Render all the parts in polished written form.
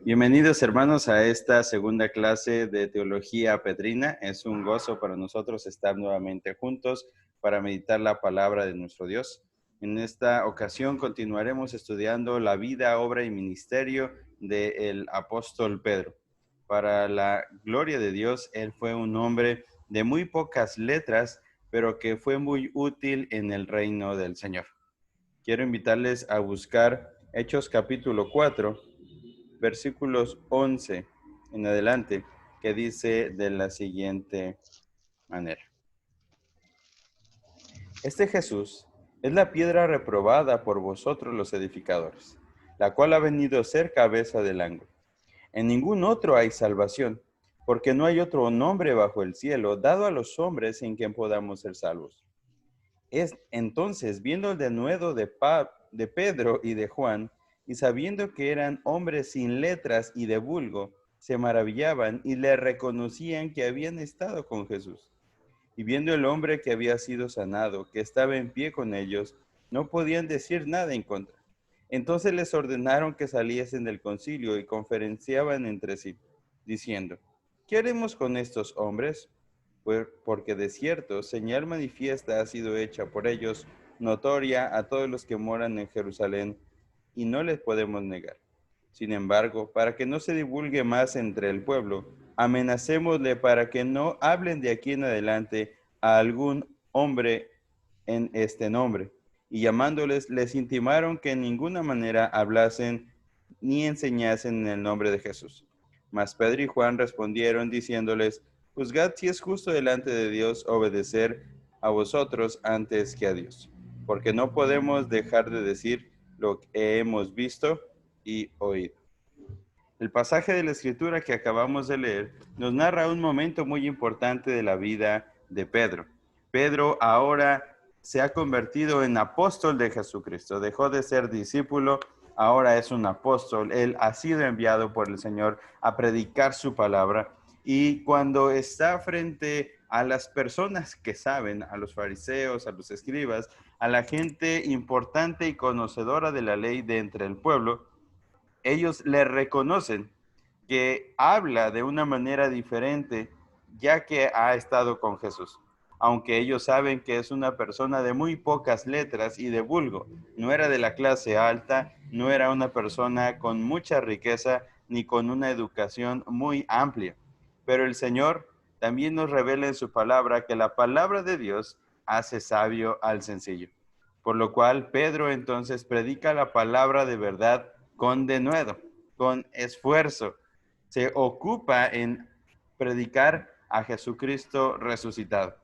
Bienvenidos hermanos a esta segunda clase de Teología Pedrina. Es un gozo para nosotros estar nuevamente juntos para meditar la palabra de nuestro Dios. En esta ocasión continuaremos estudiando la vida, obra y ministerio del apóstol Pedro. Para la gloria de Dios, él fue un hombre de muy pocas letras, pero que fue muy útil en el reino del Señor. Quiero invitarles a buscar Hechos capítulo 4, versículos 11 en adelante, que dice de la siguiente manera. Este Jesús es la piedra reprobada por vosotros los edificadores, la cual ha venido a ser cabeza del ángulo. En ningún otro hay salvación, porque no hay otro nombre bajo el cielo dado a los hombres en quien podamos ser salvos. Entonces, viendo el denuedo de Pedro y de Juan, y sabiendo que eran hombres sin letras y de vulgo, se maravillaban y le reconocían que habían estado con Jesús. Y viendo el hombre que había sido sanado, que estaba en pie con ellos, no podían decir nada en contra. Entonces les ordenaron que saliesen del concilio y conferenciaban entre sí, diciendo: ¿qué haremos con estos hombres? Porque de cierto, señal manifiesta ha sido hecha por ellos, notoria a todos los que moran en Jerusalén, y no les podemos negar. Sin embargo, para que no se divulgue más entre el pueblo, amenacémosle para que no hablen de aquí en adelante a algún hombre en este nombre. Y llamándoles, les intimaron que en ninguna manera hablasen ni enseñasen en el nombre de Jesús. Mas Pedro y Juan respondieron diciéndoles: juzgad si es justo delante de Dios obedecer a vosotros antes que a Dios, porque no podemos dejar de decir lo que hemos visto y oído. El pasaje de la Escritura que acabamos de leer nos narra un momento muy importante de la vida de Pedro. Pedro ahora se ha convertido en apóstol de Jesucristo. Dejó de ser discípulo, ahora es un apóstol. Él ha sido enviado por el Señor a predicar su palabra. Y cuando está frente a las personas que saben, a los fariseos, a los escribas, a la gente importante y conocedora de la ley de entre el pueblo, ellos le reconocen que habla de una manera diferente, ya que ha estado con Jesús. Aunque ellos saben que es una persona de muy pocas letras y de vulgo, no era de la clase alta, no era una persona con mucha riqueza ni con una educación muy amplia. Pero el Señor también nos revela en su palabra que la palabra de Dios hace sabio al sencillo. Por lo cual Pedro entonces predica la palabra de verdad con denuedo, con esfuerzo. Se ocupa en predicar a Jesucristo resucitado.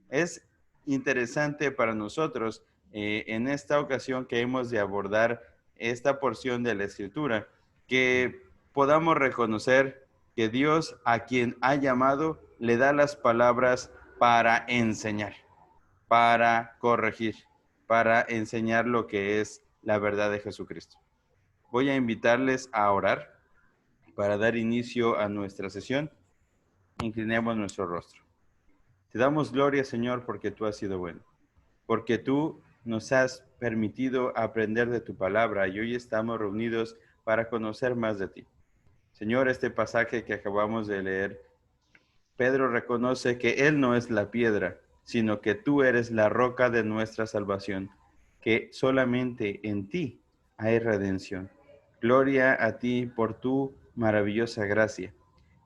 Es interesante para nosotros en esta ocasión que hemos de abordar esta porción de la Escritura, que podamos reconocer que Dios, a quien ha llamado, le da las palabras para enseñar, para corregir, para enseñar lo que es la verdad de Jesucristo. Voy a invitarles a orar para dar inicio a nuestra sesión. Inclinemos nuestro rostro. Te damos gloria, Señor, porque tú has sido bueno, porque tú nos has permitido aprender de tu palabra y hoy estamos reunidos para conocer más de ti. Señor, este pasaje que acabamos de leer, Pedro reconoce que él no es la piedra, sino que tú eres la roca de nuestra salvación, que solamente en ti hay redención. Gloria a ti por tu maravillosa gracia.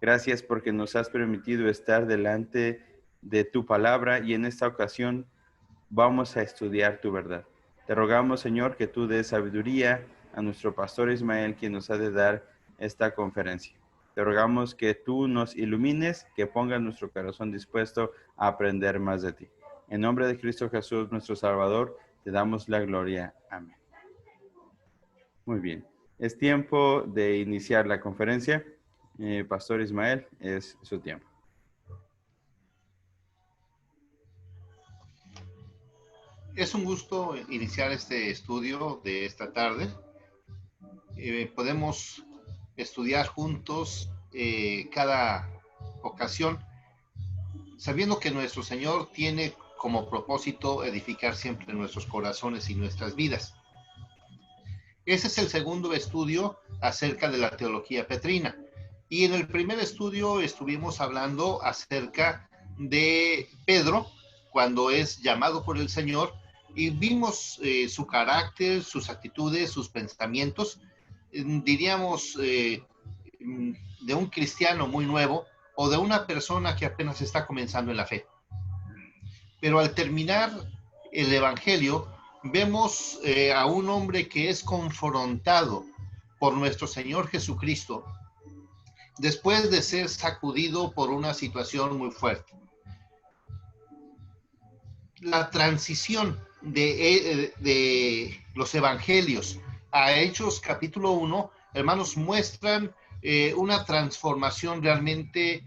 Gracias porque nos has permitido estar delante de tu palabra y en esta ocasión vamos a estudiar tu verdad. Te rogamos, Señor, que tú des sabiduría a nuestro pastor Ismael, quien nos ha de dar esta conferencia. Te rogamos que tú nos ilumines, que pongas nuestro corazón dispuesto a aprender más de ti. En nombre de Cristo Jesús, nuestro Salvador, te damos la gloria. Amén. Muy bien. Es tiempo de iniciar la conferencia. Pastor Ismael, es su tiempo. Es un gusto iniciar este estudio de esta tarde. Podemos estudiar juntos cada ocasión, sabiendo que nuestro Señor tiene como propósito edificar siempre nuestros corazones y nuestras vidas. Ese es el segundo estudio acerca de la teología petrina. Y en el primer estudio estuvimos hablando acerca de Pedro, cuando es llamado por el Señor, y vimos su carácter, sus actitudes, sus pensamientos, diríamos, de un cristiano muy nuevo o de una persona que apenas está comenzando en la fe. Pero al terminar el Evangelio, vemos a un hombre que es confrontado por nuestro Señor Jesucristo después de ser sacudido por una situación muy fuerte. La transición de los Evangelios a Hechos capítulo 1, hermanos, muestran una transformación realmente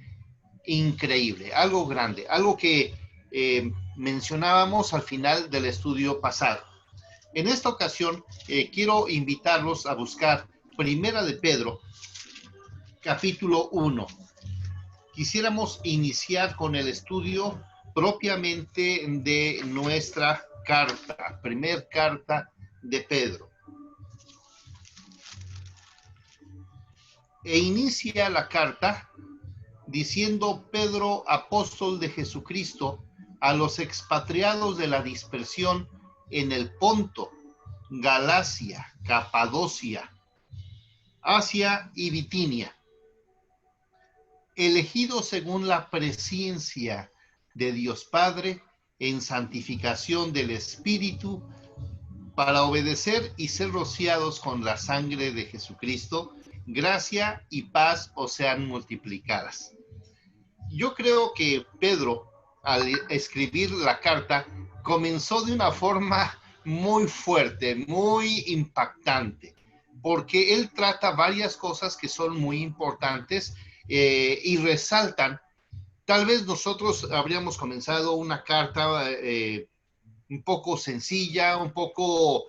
increíble, algo grande, algo que mencionábamos al final del estudio pasado. En esta ocasión quiero invitarlos a buscar Primera de Pedro, capítulo 1. Quisiéramos iniciar con el estudio propiamente de nuestra carta, primer carta de Pedro. E inicia la carta diciendo: Pedro, apóstol de Jesucristo, a los expatriados de la dispersión en el Ponto, Galacia, Capadocia, Asia y Bitinia, elegidos según la presciencia de Dios Padre en santificación del Espíritu, para obedecer y ser rociados con la sangre de Jesucristo, gracia y paz os sean multiplicadas. Yo creo que Pedro, al escribir la carta, comenzó de una forma muy fuerte, muy impactante, porque él trata varias cosas que son muy importantes y resaltan. Tal vez nosotros habríamos comenzado una carta un poco sencilla, un poco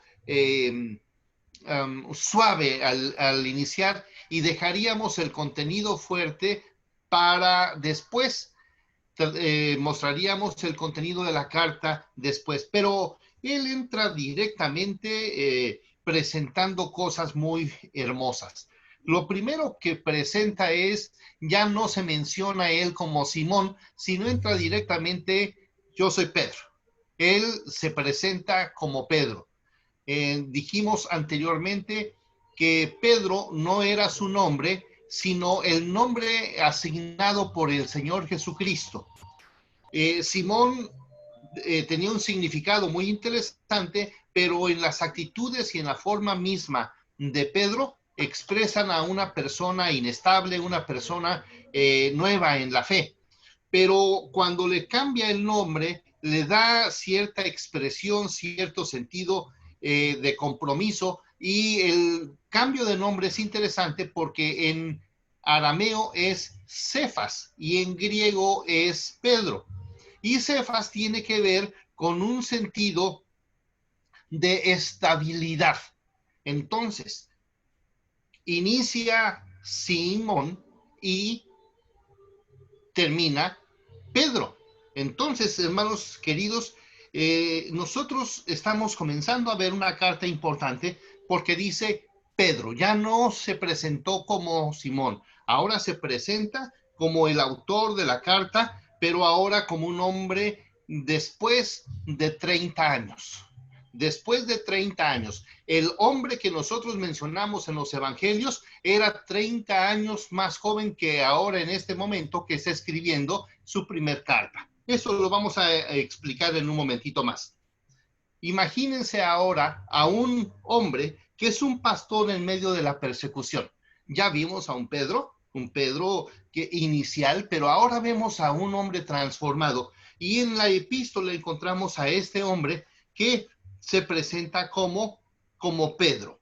suave al iniciar, y dejaríamos el contenido fuerte para después. Mostraríamos el contenido de la carta después, pero él entra directamente presentando cosas muy hermosas. Lo primero que presenta es, ya no se menciona a él como Simón, sino entra directamente: yo soy Pedro. Él se presenta como Pedro. Dijimos anteriormente que Pedro no era su nombre, sino el nombre asignado por el Señor Jesucristo. Simón tenía un significado muy interesante, pero en las actitudes y en la forma misma de Pedro expresan a una persona inestable, una persona nueva en la fe. Pero cuando le cambia el nombre, le da cierta expresión, cierto sentido de compromiso, y el cambio de nombre es interesante porque en arameo es Cefas y en griego es Pedro. Y Cefas tiene que ver con un sentido de estabilidad. Entonces, inicia Simón y termina Pedro. Entonces, hermanos queridos, nosotros estamos comenzando a ver una carta importante porque dice Pedro. Ya no se presentó como Simón, ahora se presenta como el autor de la carta, pero ahora como un hombre después de 30 años. Después de 30 años, el hombre que nosotros mencionamos en los evangelios era 30 años más joven que ahora en este momento que está escribiendo su primer carta. Eso lo vamos a explicar en un momentito más. Imagínense ahora a un hombre que es un pastor en medio de la persecución. Ya vimos a un Pedro que inicial, pero ahora vemos a un hombre transformado. Y en la epístola encontramos a este hombre que se presenta como Pedro.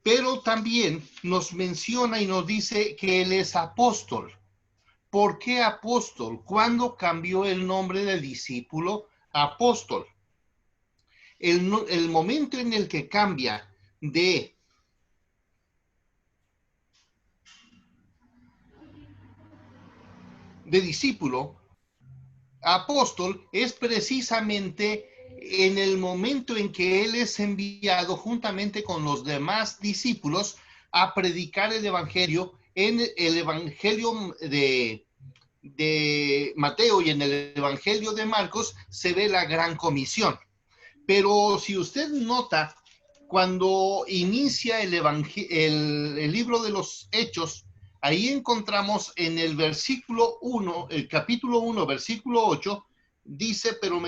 Pero también nos menciona y nos dice que él es apóstol. ¿Por qué apóstol? ¿Cuándo cambió el nombre de discípulo a apóstol? El momento en el que cambia de discípulo a apóstol es precisamente en el momento en que él es enviado juntamente con los demás discípulos a predicar el evangelio. En el evangelio de Mateo y en el evangelio de Marcos se ve la gran comisión. Pero si usted nota, cuando inicia el libro de los Hechos, ahí encontramos en el versículo 1, el capítulo 1, versículo 8, dice, pero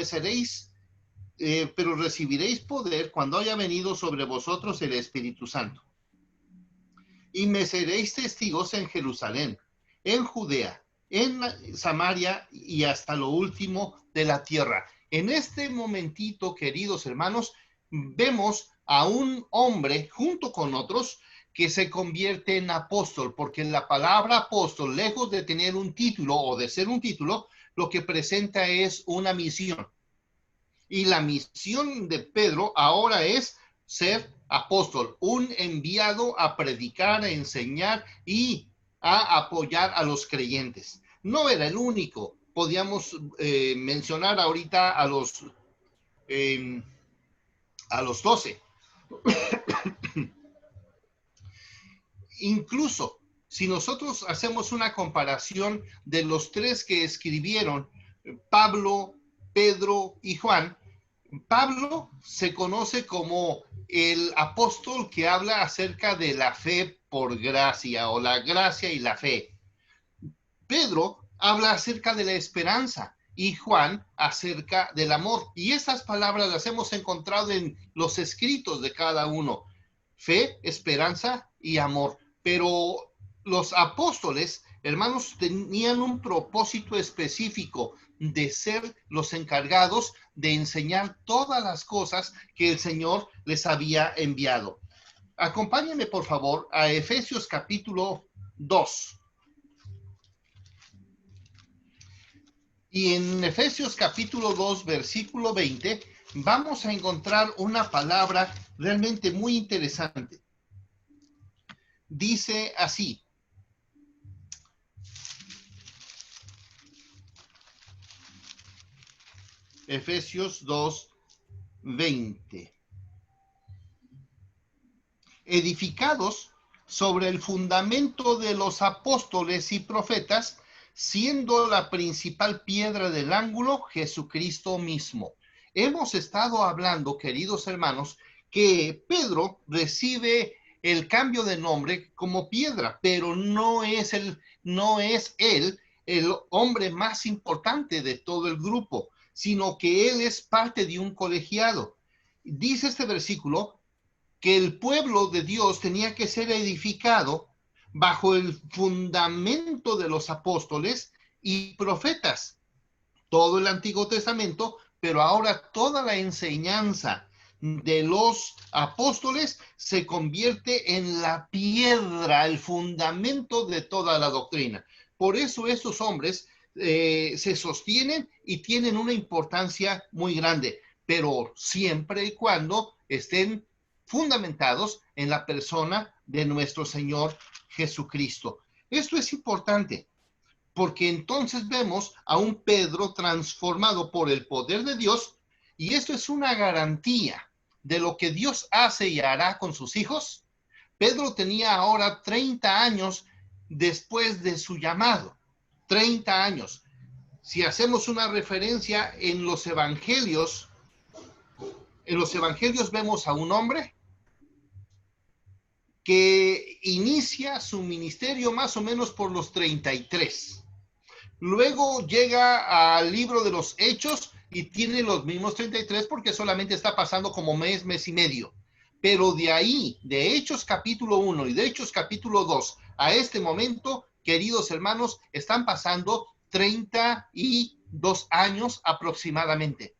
recibiréis poder cuando haya venido sobre vosotros el Espíritu Santo. Y me seréis testigos en Jerusalén, en Judea, en Samaria y hasta lo último de la tierra. En este momentito, queridos hermanos, vemos a un hombre junto con otros que se convierte en apóstol, porque la palabra apóstol, lejos de tener un título o de ser un título, lo que presenta es una misión. Y la misión de Pedro ahora es ser apóstol, un enviado a predicar, a enseñar y a apoyar a los creyentes. No era el único. Podíamos mencionar ahorita a los 12. Incluso, si nosotros hacemos una comparación de los tres que escribieron, Pablo, Pedro y Juan, Pablo se conoce como el apóstol que habla acerca de la fe por gracia o la gracia y la fe. Pedro habla acerca de la esperanza y Juan acerca del amor. Y esas palabras las hemos encontrado en los escritos de cada uno. Fe, esperanza y amor. Pero los apóstoles, hermanos, tenían un propósito específico de ser los encargados de enseñar todas las cosas que el Señor les había enviado. Acompáñenme, por favor, a Efesios capítulo 2. Y en Efesios capítulo 2, versículo 20, vamos a encontrar una palabra realmente muy interesante. Dice así: Efesios 2, 20. Edificados sobre el fundamento de los apóstoles y profetas, siendo la principal piedra del ángulo Jesucristo mismo. Hemos estado hablando, queridos hermanos, que Pedro recibe el cambio de nombre como piedra, pero no es él el hombre más importante de todo el grupo, sino que él es parte de un colegiado. Dice este versículo que el pueblo de Dios tenía que ser edificado bajo el fundamento de los apóstoles y profetas. Todo el Antiguo Testamento, pero ahora toda la enseñanza de los apóstoles se convierte en la piedra, el fundamento de toda la doctrina. Por eso estos hombres se sostienen y tienen una importancia muy grande, pero siempre y cuando estén fundamentados en la persona de nuestro Señor Jesucristo. Esto es importante, porque entonces vemos a un Pedro transformado por el poder de Dios, y esto es una garantía de lo que Dios hace y hará con sus hijos. Pedro tenía ahora 30 años después de su llamado, 30 años. Si hacemos una referencia en los evangelios vemos a un hombre que inicia su ministerio más o menos por los 33. Luego llega al libro de los Hechos y tiene los mismos 33 porque solamente está pasando como mes y medio. Pero de ahí, de Hechos capítulo 1 y de Hechos capítulo 2 a este momento, queridos hermanos, están pasando 32 años aproximadamente.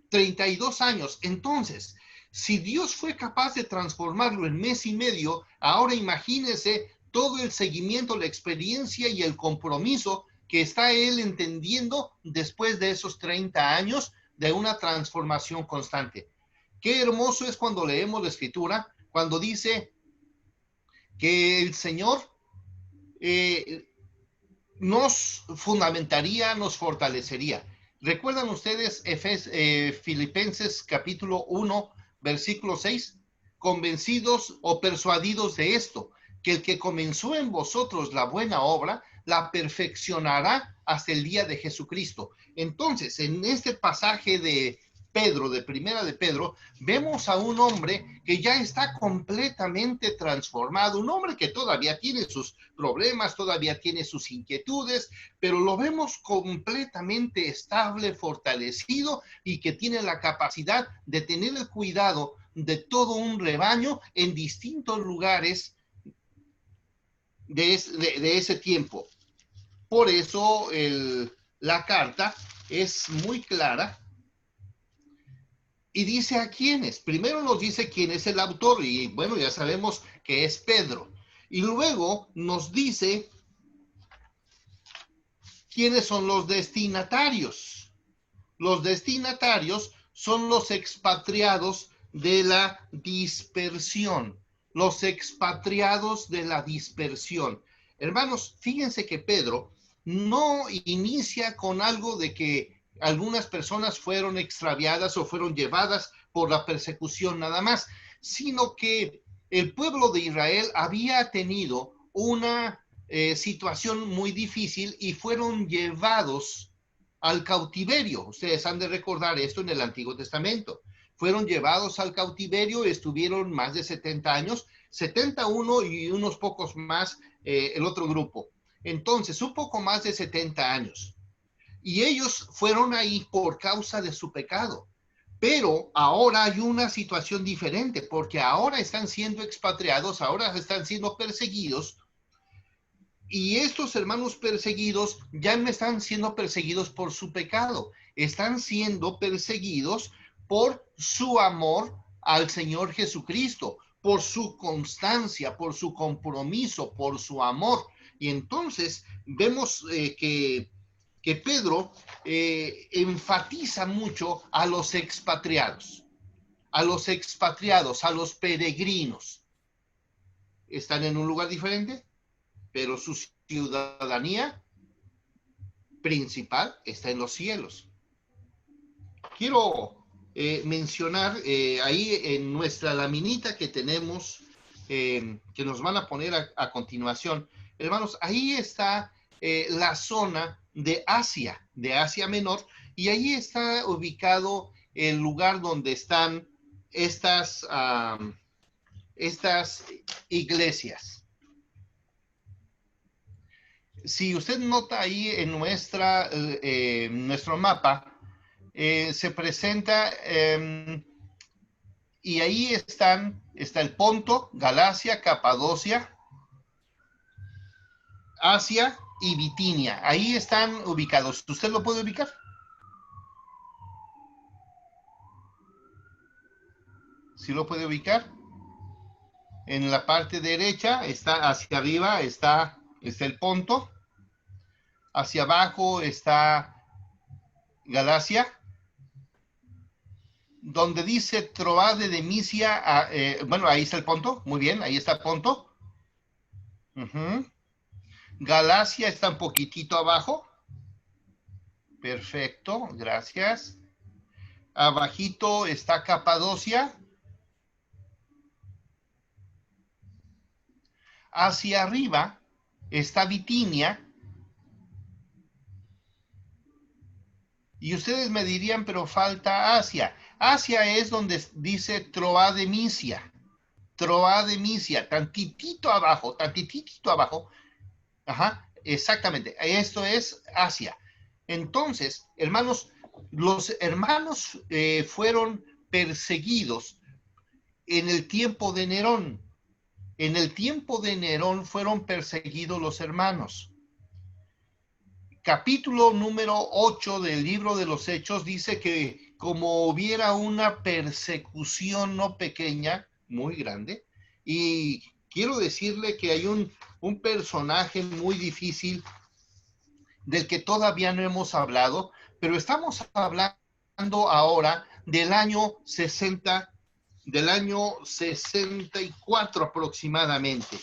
32 años. Entonces, si Dios fue capaz de transformarlo en mes y medio, ahora imagínese todo el seguimiento, la experiencia y el compromiso que está él entendiendo después de esos 30 años de una transformación constante. Qué hermoso es cuando leemos la Escritura, cuando dice que el Señor nos fundamentaría, nos fortalecería. ¿Recuerdan ustedes Filipenses capítulo 1, versículo 6? Convencidos o persuadidos de esto, que el que comenzó en vosotros la buena obra, la perfeccionará hasta el día de Jesucristo. Entonces, en este pasaje de Pedro, de Primera de Pedro, vemos a un hombre que ya está completamente transformado, un hombre que todavía tiene sus problemas, todavía tiene sus inquietudes, pero lo vemos completamente estable, fortalecido y que tiene la capacidad de tener el cuidado de todo un rebaño en distintos lugares de ese tiempo. Por eso la carta es muy clara y dice a quiénes. Primero nos dice quién es el autor y bueno, ya sabemos que es Pedro. Y luego nos dice quiénes son los destinatarios. Los destinatarios son los expatriados de la dispersión. Los expatriados de la dispersión. Hermanos, fíjense que Pedro no inicia con algo de que algunas personas fueron extraviadas o fueron llevadas por la persecución nada más, sino que el pueblo de Israel había tenido una situación muy difícil y fueron llevados al cautiverio. Ustedes han de recordar esto en el Antiguo Testamento. Fueron llevados al cautiverio, estuvieron más de 70 años, 71 y unos pocos más el otro grupo. Entonces, un poco más de 70 años. Y ellos fueron ahí por causa de su pecado. Pero ahora hay una situación diferente, porque ahora están siendo expatriados, ahora están siendo perseguidos. Y estos hermanos perseguidos ya no están siendo perseguidos por su pecado, están siendo perseguidos por su amor al Señor Jesucristo, por su constancia, por su compromiso, por su amor. Y entonces vemos que Pedro enfatiza mucho a los expatriados, a los peregrinos. ¿Están en un lugar diferente? Pero su ciudadanía principal está en los cielos. Quiero mencionar ahí en nuestra laminita que tenemos, que nos van a poner a continuación, hermanos, ahí está la zona de Asia Menor, y ahí está ubicado el lugar donde están estas iglesias. Si usted nota ahí en nuestro mapa, se presenta y ahí está el Ponto, Galacia, Capadocia, Asia y Bitinia. Ahí están ubicados. ¿Usted lo puede ubicar? ¿Sí lo puede ubicar? En la parte derecha está hacia arriba, está el Ponto. Hacia abajo está Galacia. Donde dice Troade de Misia, bueno, ahí está el Ponto, muy bien, ahí está el Ponto. Galacia está un poquitito abajo. Perfecto, gracias. Abajito está Capadocia. Hacia arriba está Bitinia. Y ustedes me dirían, pero falta Asia. Asia es donde dice Troade de Misia. Troade de Misia, tantitito abajo, tantitito abajo. Ajá, exactamente. Esto es Asia. Entonces, hermanos, los hermanos fueron perseguidos en el tiempo de Nerón. En el tiempo de Nerón fueron perseguidos los hermanos. Capítulo número 8 del libro de los Hechos dice que como hubiera una persecución no pequeña, muy grande, y quiero decirle que hay un personaje muy difícil del que todavía no hemos hablado, pero estamos hablando ahora del año 60, del año 64 aproximadamente.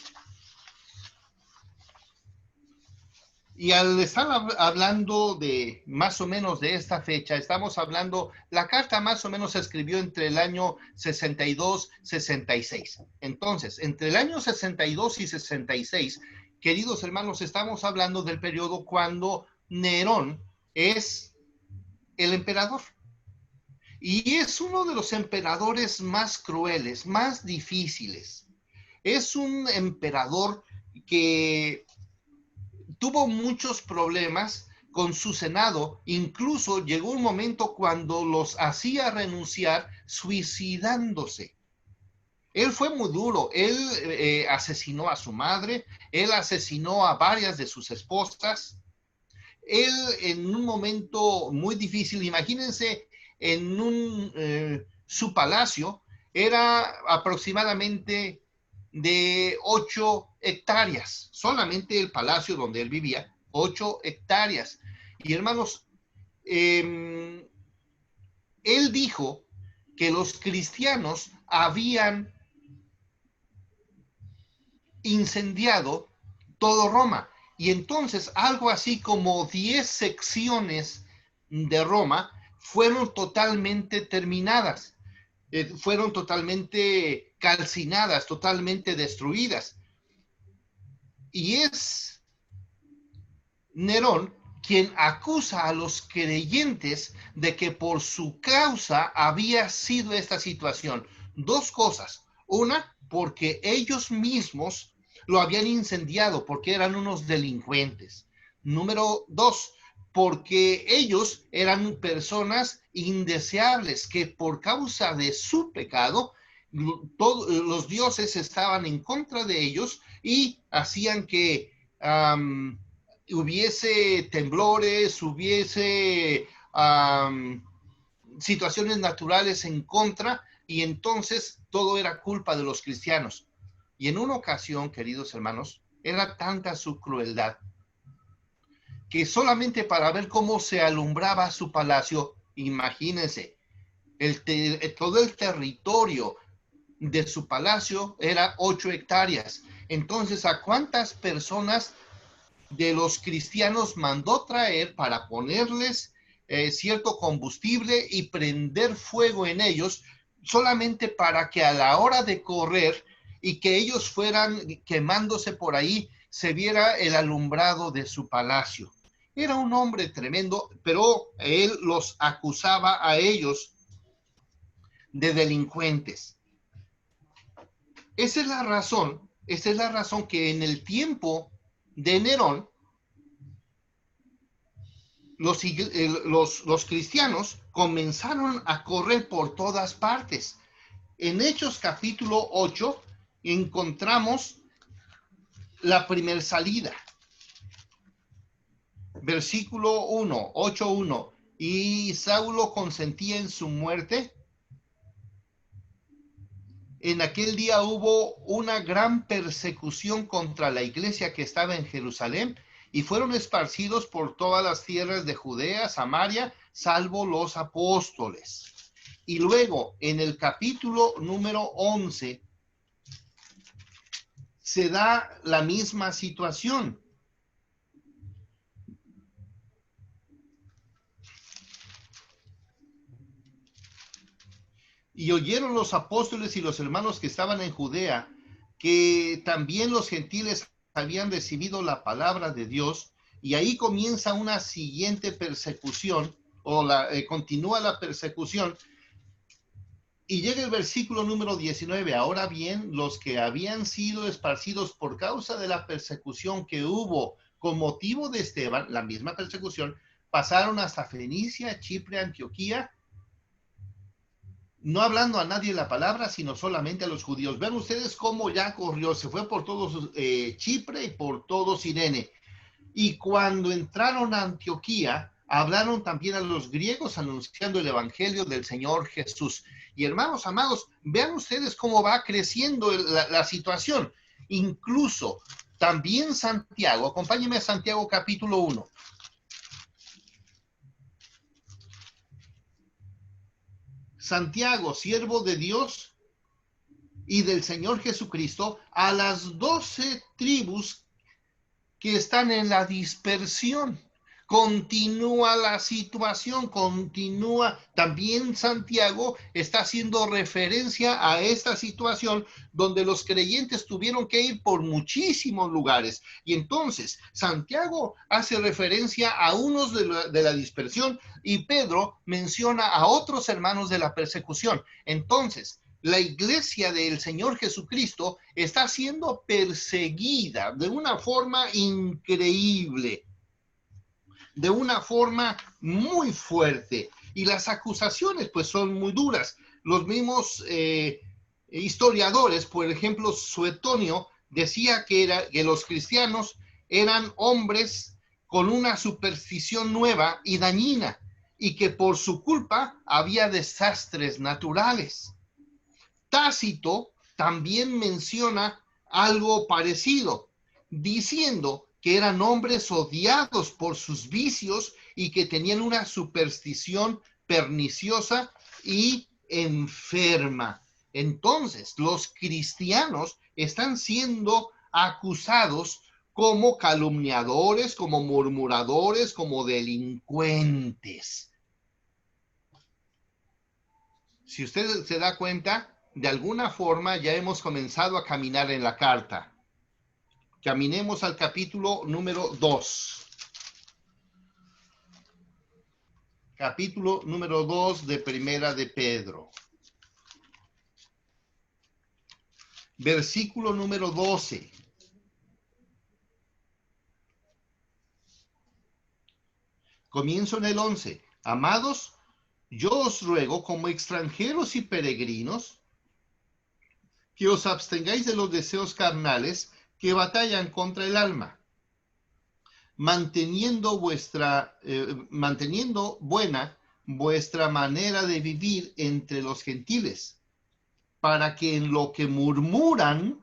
Y al estar hablando de más o menos de esta fecha, estamos hablando, la carta más o menos se escribió entre el año 62, 66. Entonces, entre el año 62 y 66, queridos hermanos, estamos hablando del periodo cuando Nerón es el emperador. Y es uno de los emperadores más crueles, más difíciles. Es un emperador que tuvo muchos problemas con su senado, incluso llegó un momento cuando los hacía renunciar suicidándose. Él fue muy duro, él asesinó a su madre, él asesinó a varias de sus esposas, él en un momento muy difícil, imagínense, su palacio era aproximadamente de 8 hectáreas, solamente el palacio donde él vivía, 8 hectáreas. Y hermanos, él dijo que los cristianos habían incendiado todo Roma. Y entonces algo así como 10 secciones de Roma fueron totalmente terminadas, fueron totalmente calcinadas, totalmente destruidas. Y es Nerón quien acusa a los creyentes de que por su causa había sido esta situación. Dos cosas. Una, porque ellos mismos lo habían incendiado, porque eran unos delincuentes. Número dos, porque ellos eran personas indeseables que por causa de su pecado, todos los dioses estaban en contra de ellos y hacían que hubiese temblores, hubiese situaciones naturales en contra, y entonces todo era culpa de los cristianos. Y en una ocasión, queridos hermanos, era tanta su crueldad que solamente para ver cómo se alumbraba su palacio, imagínense, todo el territorio de su palacio era 8 hectáreas. Entonces, ¿a cuántas personas de los cristianos mandó traer para ponerles cierto combustible y prender fuego en ellos, solamente para que a la hora de correr y que ellos fueran quemándose por ahí, se viera el alumbrado de su palacio? Era un hombre tremendo, pero él los acusaba a ellos de delincuentes. Esa es la razón que en el tiempo de Nerón, los cristianos comenzaron a correr por todas partes. En Hechos capítulo 8 encontramos la primer salida. Versículo 1, 8:1. Y Saulo consentía en su muerte. En aquel día hubo una gran persecución contra la iglesia que estaba en Jerusalén, y fueron esparcidos por todas las tierras de Judea, Samaria, salvo los apóstoles. Y luego, en el capítulo número 11, se da la misma situación. Y oyeron los apóstoles y los hermanos que estaban en Judea, que también los gentiles habían recibido la palabra de Dios, y ahí comienza una siguiente persecución, continúa la persecución, y llega el versículo número 19. Ahora bien, los que habían sido esparcidos por causa de la persecución que hubo con motivo de Esteban, la misma persecución, pasaron hasta Fenicia, Chipre, Antioquía, no hablando a nadie la palabra, sino solamente a los judíos. Vean ustedes cómo ya corrió, se fue por todo Chipre y por todo Cirene. Y cuando entraron a Antioquía, hablaron también a los griegos anunciando el evangelio del Señor Jesús. Y hermanos amados, vean ustedes cómo va creciendo la situación. Incluso también Santiago, acompáñenme a Santiago capítulo 1. Santiago, siervo de Dios y del Señor Jesucristo, a las 12 tribus que están en la dispersión. Continúa la situación, continúa. También Santiago está haciendo referencia a esta situación donde los creyentes tuvieron que ir por muchísimos lugares. Y entonces Santiago hace referencia a unos de la dispersión y Pedro menciona a otros hermanos de la persecución. Entonces, la iglesia del Señor Jesucristo está siendo perseguida de una forma increíble, de una forma muy fuerte. Y las acusaciones pues son muy duras. Los mismos historiadores, por ejemplo, Suetonio decía que los cristianos eran hombres con una superstición nueva y dañina y que por su culpa había desastres naturales. Tácito también menciona algo parecido, diciendo que eran hombres odiados por sus vicios y que tenían una superstición perniciosa y enferma. Entonces, los cristianos están siendo acusados como calumniadores, como murmuradores, como delincuentes. Si usted se da cuenta, de alguna forma ya hemos comenzado a caminar en la carta. Caminemos al capítulo número 2. Capítulo número 2 de Primera de Pedro. Versículo número 12. Comienzo en el 11. Amados, yo os ruego como extranjeros y peregrinos que os abstengáis de los deseos carnales que batallan contra el alma, manteniendo buena vuestra manera de vivir entre los gentiles, para que en lo que murmuran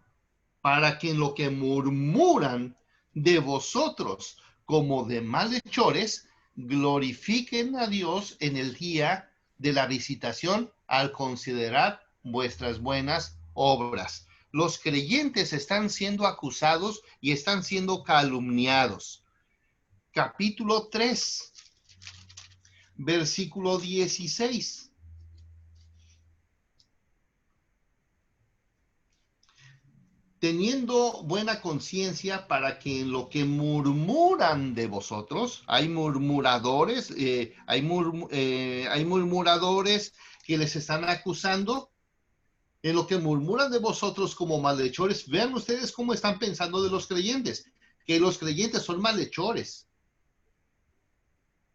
de vosotros como de malhechores, glorifiquen a Dios en el día de la visitación al considerar vuestras buenas obras. Los creyentes están siendo acusados y están siendo calumniados. Capítulo 3, versículo 16. Teniendo buena conciencia para que en lo que murmuran de vosotros, hay murmuradores, hay murmuradores que les están acusando, en lo que murmuran de vosotros como malhechores. Vean ustedes cómo están pensando de los creyentes, que los creyentes son malhechores.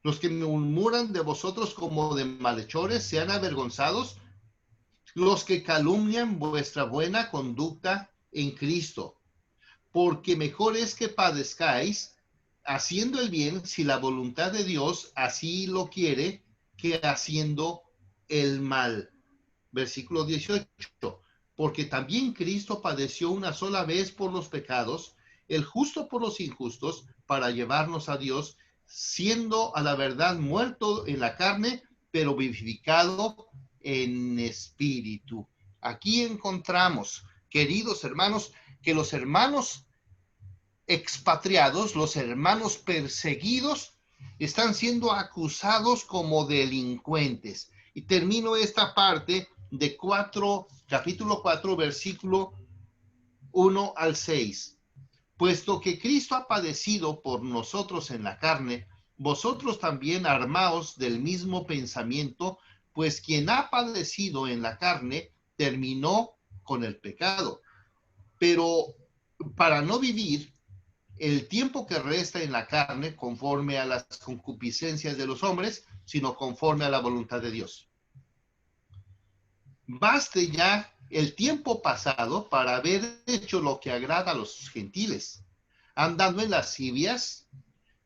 Los que murmuran de vosotros como de malhechores sean avergonzados, los que calumnian vuestra buena conducta en Cristo, porque mejor es que padezcáis haciendo el bien, si la voluntad de Dios así lo quiere, que haciendo el mal. Versículo 18. Porque también Cristo padeció una sola vez por los pecados, el justo por los injustos, para llevarnos a Dios, siendo a la verdad muerto en la carne, pero vivificado en espíritu. Aquí encontramos, queridos hermanos, que los hermanos expatriados, los hermanos perseguidos, están siendo acusados como delincuentes. Y termino esta parte de capítulo 4, versículo 1 al 6. Puesto que Cristo ha padecido por nosotros en la carne, vosotros también armaos del mismo pensamiento, pues quien ha padecido en la carne terminó con el pecado. Pero para no vivir el tiempo que resta en la carne conforme a las concupiscencias de los hombres, sino conforme a la voluntad de Dios. Baste ya el tiempo pasado para haber hecho lo que agrada a los gentiles, andando en lascivias,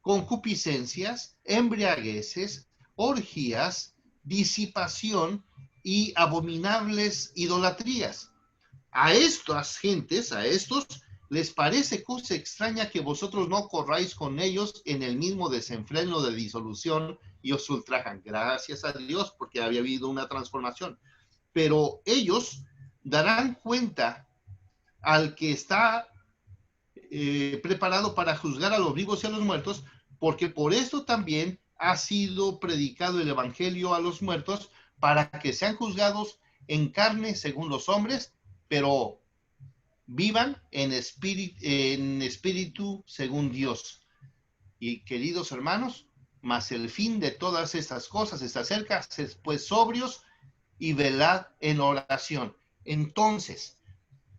concupiscencias, embriagueces, orgías, disipación y abominables idolatrías. A estas gentes, a estos, les parece cosa extraña que vosotros no corráis con ellos en el mismo desenfreno de disolución y os ultrajan. Gracias a Dios porque había habido una transformación. Pero ellos darán cuenta al que está preparado para juzgar a los vivos y a los muertos, porque por esto también ha sido predicado el evangelio a los muertos, para que sean juzgados en carne según los hombres, pero vivan en espíritu según Dios. Y queridos hermanos, mas el fin de todas estas cosas está cerca, sed pues sobrios y velad en oración. Entonces,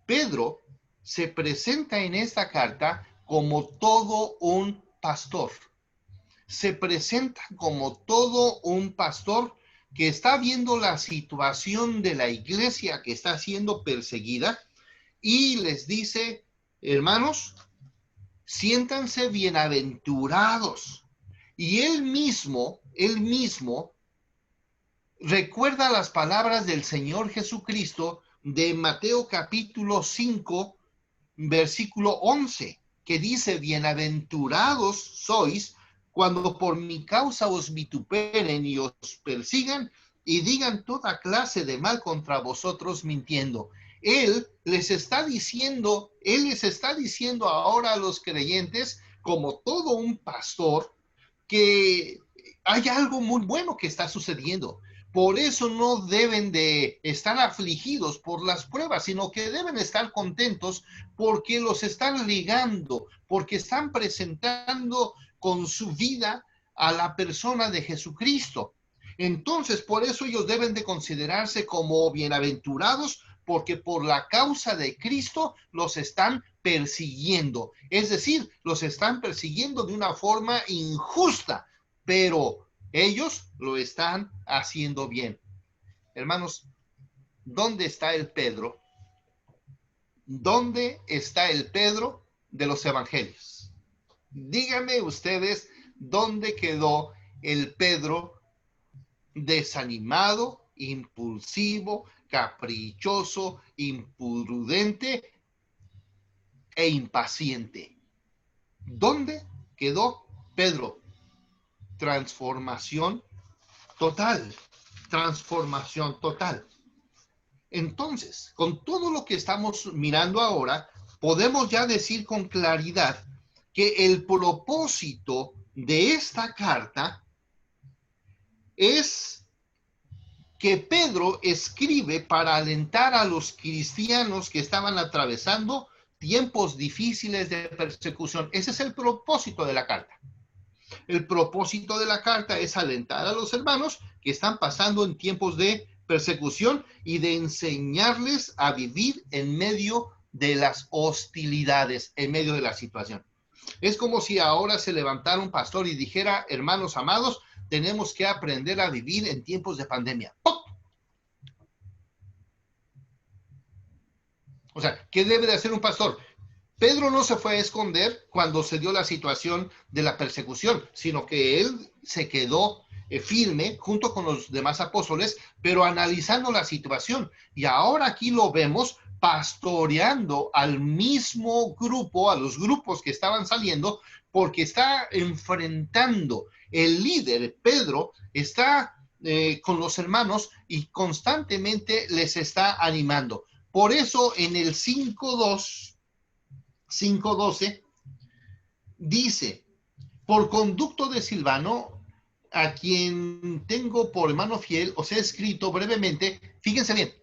Pedro se presenta en esta carta como todo un pastor. Se presenta como todo un pastor que está viendo la situación de la iglesia que está siendo perseguida y les dice, hermanos, siéntanse bienaventurados. Y él mismo recuerda las palabras del Señor Jesucristo de Mateo capítulo 5, versículo 11, que dice, bienaventurados sois cuando por mi causa os vituperen y os persigan y digan toda clase de mal contra vosotros mintiendo. Él les está diciendo ahora a los creyentes, como todo un pastor, que hay algo muy bueno que está sucediendo. Por eso no deben de estar afligidos por las pruebas, sino que deben estar contentos porque los están ligando, porque están presentando con su vida a la persona de Jesucristo. Entonces, por eso ellos deben de considerarse como bienaventurados, porque por la causa de Cristo los están persiguiendo. Es decir, los están persiguiendo de una forma injusta, pero ellos lo están haciendo bien. Hermanos, ¿dónde está el Pedro? ¿Dónde está el Pedro de los evangelios? Díganme ustedes, ¿dónde quedó el Pedro desanimado, impulsivo, caprichoso, imprudente e impaciente? ¿Dónde quedó Pedro? Transformación total. Entonces, con todo lo que estamos mirando ahora, podemos ya decir con claridad que el propósito de esta carta es que Pedro escribe para alentar a los cristianos que estaban atravesando tiempos difíciles de persecución. Ese es el propósito de la carta. El propósito de la carta es alentar a los hermanos que están pasando en tiempos de persecución y de enseñarles a vivir en medio de las hostilidades, en medio de la situación. Es como si ahora se levantara un pastor y dijera, hermanos amados, tenemos que aprender a vivir en tiempos de pandemia. ¡Pum! O sea, ¿qué debe de hacer un pastor? Pedro no se fue a esconder cuando se dio la situación de la persecución, sino que él se quedó firme junto con los demás apóstoles, pero analizando la situación. Y ahora aquí lo vemos pastoreando al mismo grupo, a los grupos que estaban saliendo, porque está enfrentando el líder, Pedro, está con los hermanos y constantemente les está animando. Por eso en el 5:12 dice, por conducto de Silvano, a quien tengo por hermano fiel, os he escrito brevemente, fíjense bien,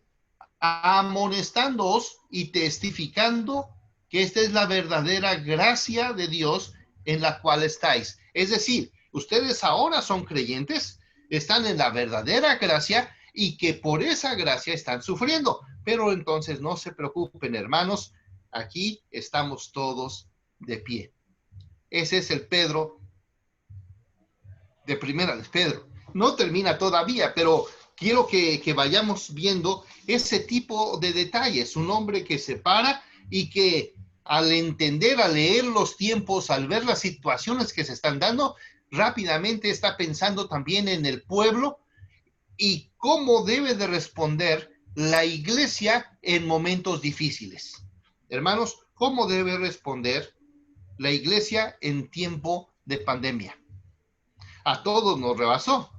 amonestándoos y testificando que esta es la verdadera gracia de Dios en la cual estáis. Es decir, ustedes ahora son creyentes, están en la verdadera gracia y que por esa gracia están sufriendo. Pero entonces no se preocupen, hermanos, aquí estamos todos de pie. Ese es el Pedro de primera de Pedro. No termina todavía, pero quiero que vayamos viendo ese tipo de detalles. Un hombre que se para y que al entender, al leer los tiempos, al ver las situaciones que se están dando, rápidamente está pensando también en el pueblo y cómo debe de responder la iglesia en momentos difíciles. Hermanos, ¿cómo debe responder la iglesia en tiempo de pandemia? A todos nos rebasó,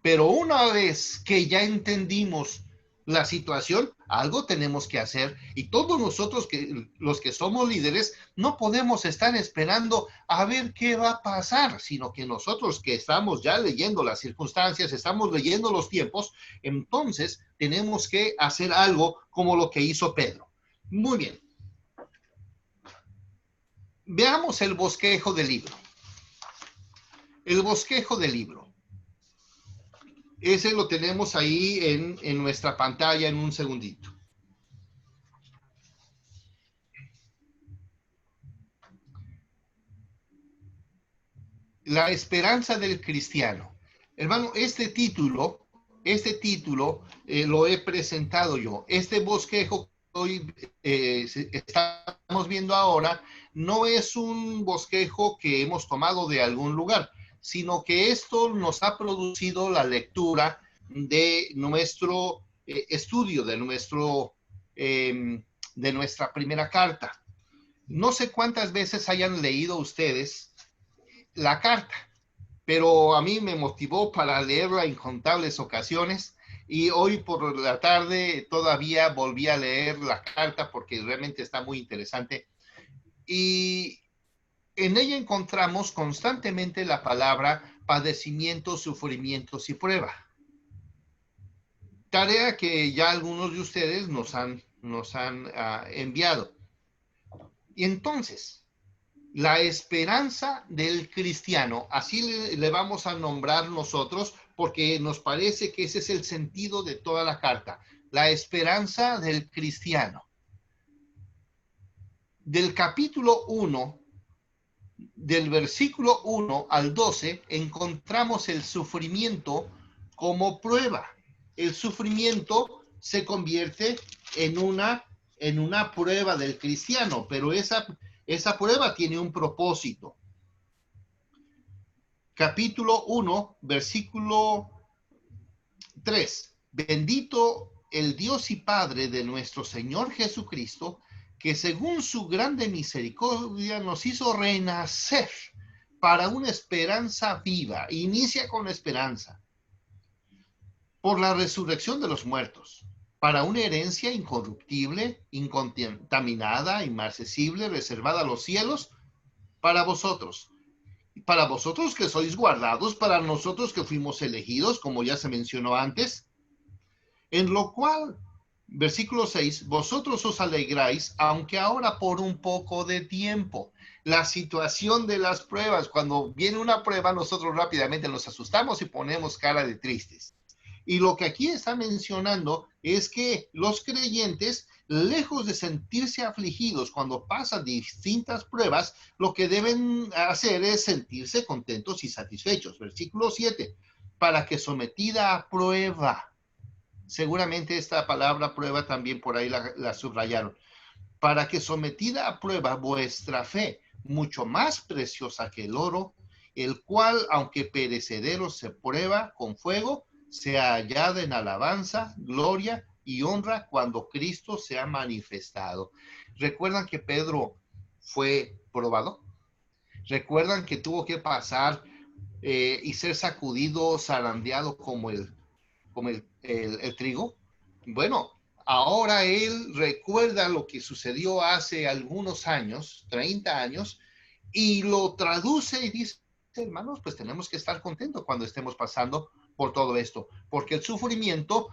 pero una vez que ya entendimos la situación, algo tenemos que hacer, y todos nosotros, los que somos líderes, no podemos estar esperando a ver qué va a pasar, sino que nosotros que estamos ya leyendo las circunstancias, estamos leyendo los tiempos, entonces tenemos que hacer algo como lo que hizo Pedro. Muy bien. Veamos el bosquejo del libro. El bosquejo del libro. Ese lo tenemos ahí en nuestra pantalla en un segundito. La esperanza del cristiano. Hermano, este título lo he presentado yo. Este bosquejo que hoy estamos viendo ahora no es un bosquejo que hemos tomado de algún lugar, sino que esto nos ha producido la lectura de nuestro estudio, de nuestra primera carta. No sé cuántas veces hayan leído ustedes la carta, pero a mí me motivó para leerla incontables ocasiones, y hoy por la tarde todavía volví a leer la carta porque realmente está muy interesante, y en ella encontramos constantemente la palabra padecimientos, sufrimientos y prueba. Tarea que ya algunos de ustedes nos han enviado. Y entonces, la esperanza del cristiano, así le vamos a nombrar nosotros, porque nos parece que ese es el sentido de toda la carta. La esperanza del cristiano. Del capítulo 1, del versículo 1 al 12, encontramos el sufrimiento como prueba. El sufrimiento se convierte en una prueba del cristiano, pero esa prueba tiene un propósito. Capítulo 1, versículo 3. Bendito el Dios y Padre de nuestro Señor Jesucristo, que según su grande misericordia nos hizo renacer para una esperanza viva. Inicia con la esperanza. Por la resurrección de los muertos, para una herencia incorruptible, incontaminada, inmarcesible, reservada a los cielos, para vosotros que sois guardados, para nosotros que fuimos elegidos, como ya se mencionó antes, en lo cual, versículo 6, vosotros os alegráis, aunque ahora por un poco de tiempo. La situación de las pruebas, cuando viene una prueba, nosotros rápidamente nos asustamos y ponemos cara de tristes. Y lo que aquí está mencionando es que los creyentes, lejos de sentirse afligidos cuando pasan distintas pruebas, lo que deben hacer es sentirse contentos y satisfechos. Versículo 7, para que sometida a prueba, seguramente esta palabra prueba también por ahí la subrayaron, para que sometida a prueba vuestra fe, mucho más preciosa que el oro, el cual, aunque perecedero, se prueba con fuego, sea hallada en alabanza, gloria y honra cuando Cristo sea manifestado. ¿Recuerdan que Pedro fue probado? ¿Recuerdan que tuvo que pasar y ser sacudido, zarandeado como el trigo? Bueno, ahora él recuerda lo que sucedió hace algunos años, 30 años, y lo traduce y dice, hermanos, pues tenemos que estar contentos cuando estemos pasando por todo esto, porque el sufrimiento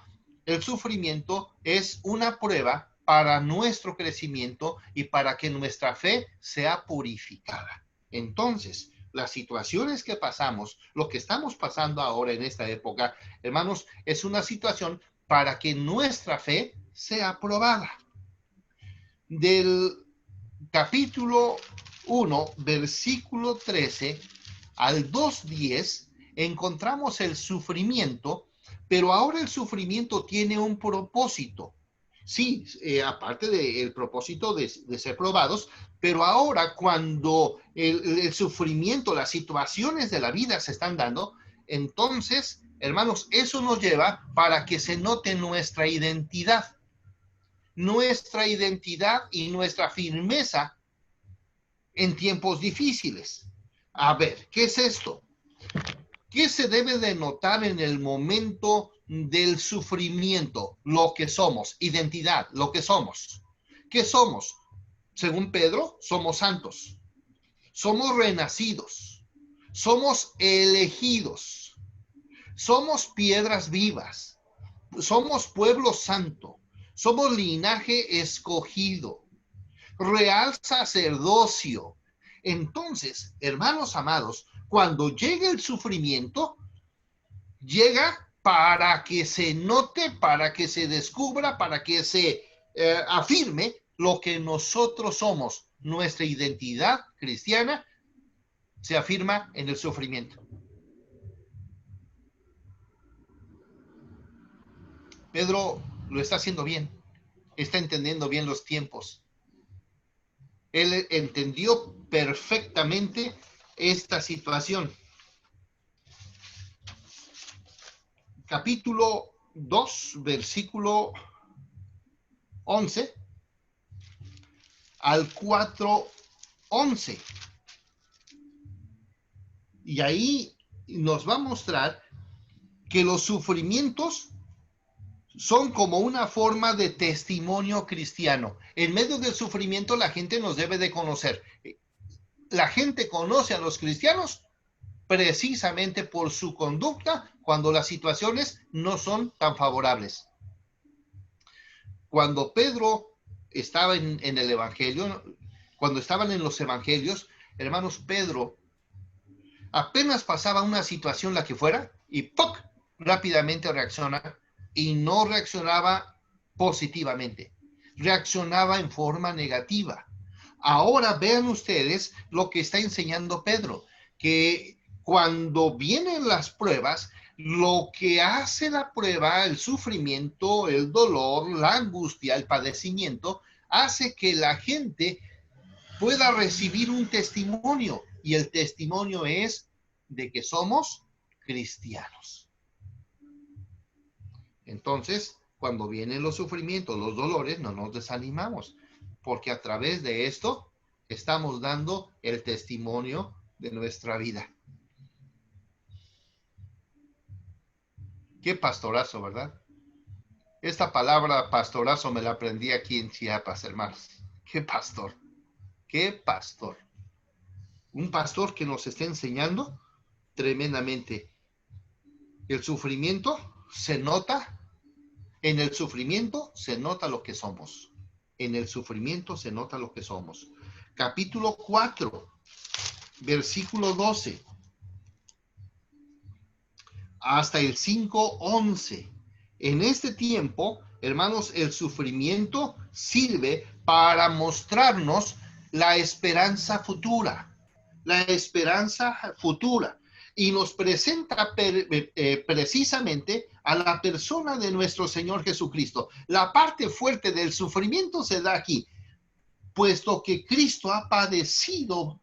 es una prueba para nuestro crecimiento y para que nuestra fe sea purificada. Entonces, las situaciones que pasamos, lo que estamos pasando ahora en esta época, hermanos, es una situación para que nuestra fe sea probada. Del capítulo 1, versículo 13 al 2:10, encontramos el sufrimiento, pero ahora el sufrimiento tiene un propósito. Sí, aparte del propósito de ser probados, pero ahora cuando el sufrimiento, las situaciones de la vida se están dando, entonces, hermanos, eso nos lleva para que se note nuestra identidad y nuestra firmeza en tiempos difíciles. A ver, ¿qué es esto? ¿Qué se debe de notar en el momento del sufrimiento, lo que somos, identidad, lo que somos. ¿Qué somos? Según Pedro, somos santos, somos renacidos, somos elegidos, somos piedras vivas, somos pueblo santo, somos linaje escogido, real sacerdocio. Entonces, hermanos amados, cuando llega el sufrimiento, llega para que se note, para que se descubra, para que se afirme lo que nosotros somos. Nuestra identidad cristiana se afirma en el sufrimiento. Pedro lo está haciendo bien, está entendiendo bien los tiempos. Él entendió perfectamente esta situación. Capítulo 2, versículo 11 al 4:11. Y ahí nos va a mostrar que los sufrimientos son como una forma de testimonio cristiano. En medio del sufrimiento la gente nos debe de conocer. La gente conoce a los cristianos precisamente por su conducta cuando las situaciones no son tan favorables. Cuando Pedro estaba en el Evangelio, cuando estaban en los Evangelios, hermanos, Pedro apenas pasaba una situación la que fuera y ¡poc! Rápidamente reacciona y no reaccionaba positivamente, reaccionaba en forma negativa. Ahora vean ustedes lo que está enseñando Pedro, que cuando vienen las pruebas, lo que hace la prueba, el sufrimiento, el dolor, la angustia, el padecimiento, hace que la gente pueda recibir un testimonio, y el testimonio es de que somos cristianos. Entonces, cuando vienen los sufrimientos, los dolores, no nos desanimamos, porque a través de esto estamos dando el testimonio de nuestra vida. Qué pastorazo, ¿verdad? Esta palabra pastorazo me la aprendí aquí en Chiapas, hermanos. Qué pastor, qué pastor. Un pastor que nos está enseñando tremendamente. El sufrimiento se nota, en el sufrimiento se nota lo que somos. En el sufrimiento se nota lo que somos. Capítulo 4, versículo 12. Hasta el 5:11. En este tiempo, hermanos, el sufrimiento sirve para mostrarnos la esperanza futura. La esperanza futura. Y nos presenta precisamente a la persona de nuestro Señor Jesucristo. La parte fuerte del sufrimiento se da aquí, puesto que Cristo ha padecido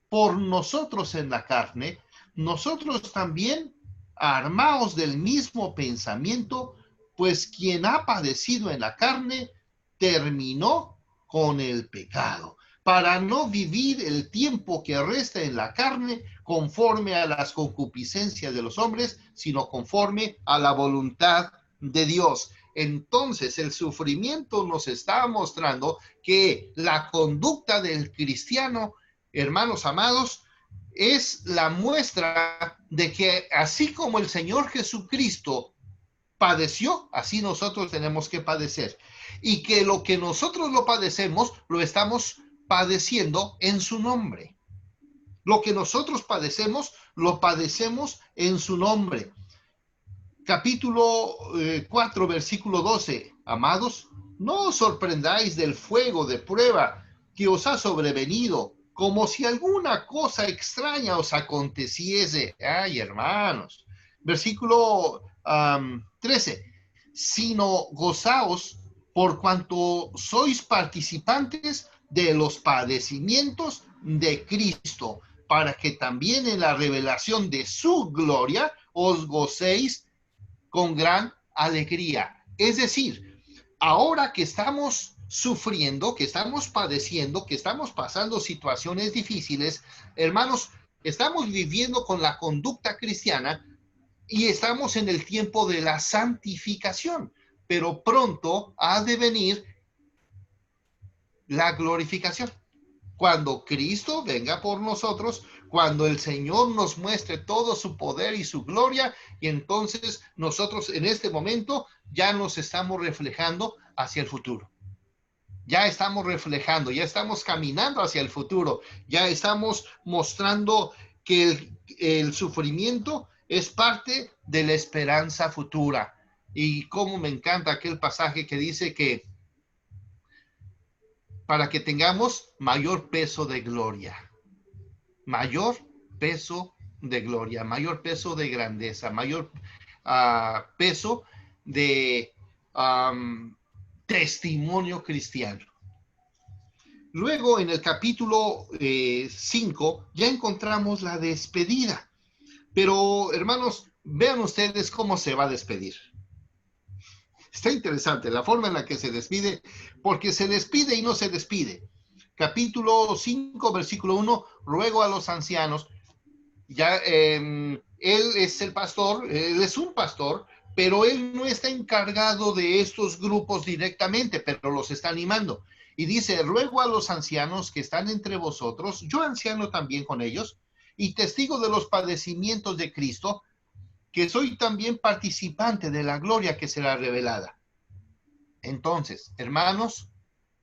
por nosotros en la carne, nosotros también, armados del mismo pensamiento, pues quien ha padecido en la carne, terminó con el pecado, para no vivir el tiempo que resta en la carne conforme a las concupiscencias de los hombres, sino conforme a la voluntad de Dios. Entonces, el sufrimiento nos está mostrando que la conducta del cristiano, hermanos amados, es la muestra de que así como el Señor Jesucristo padeció, así nosotros tenemos que padecer. Y que lo que nosotros lo padecemos, lo estamos padeciendo en su nombre. Lo que nosotros padecemos, lo padecemos en su nombre. Capítulo 4, versículo 12. Amados, no os sorprendáis del fuego de prueba que os ha sobrevenido, como si alguna cosa extraña os aconteciese. Ay, hermanos. Versículo 13. Sino gozaos por cuanto sois participantes de los padecimientos de Cristo, para que también en la revelación de su gloria os gocéis con gran alegría. Es decir, ahora que estamos sufriendo, que estamos padeciendo, que estamos pasando situaciones difíciles, hermanos, estamos viviendo con la conducta cristiana, y estamos en el tiempo de la santificación, pero pronto ha de venir la glorificación. Cuando Cristo venga por nosotros, cuando el Señor nos muestre todo su poder y su gloria, y entonces nosotros en este momento ya nos estamos reflejando hacia el futuro. Ya estamos reflejando, ya estamos caminando hacia el futuro, ya estamos mostrando que el sufrimiento es parte de la esperanza futura. Y cómo me encanta aquel pasaje que dice que para que tengamos mayor peso de gloria, mayor peso de gloria, mayor peso de grandeza, mayor peso de testimonio cristiano. Luego, en el capítulo 5, ya encontramos la despedida. Pero, hermanos, vean ustedes cómo se va a despedir. Está interesante la forma en la que se despide, porque se despide y no se despide. Capítulo 5, versículo 1, ruego a los ancianos. Ya él es el pastor, él es un pastor, pero él no está encargado de estos grupos directamente, pero los está animando. Y dice, ruego a los ancianos que están entre vosotros, yo anciano también con ellos, y testigo de los padecimientos de Cristo, que soy también participante de la gloria que será revelada. Entonces, hermanos,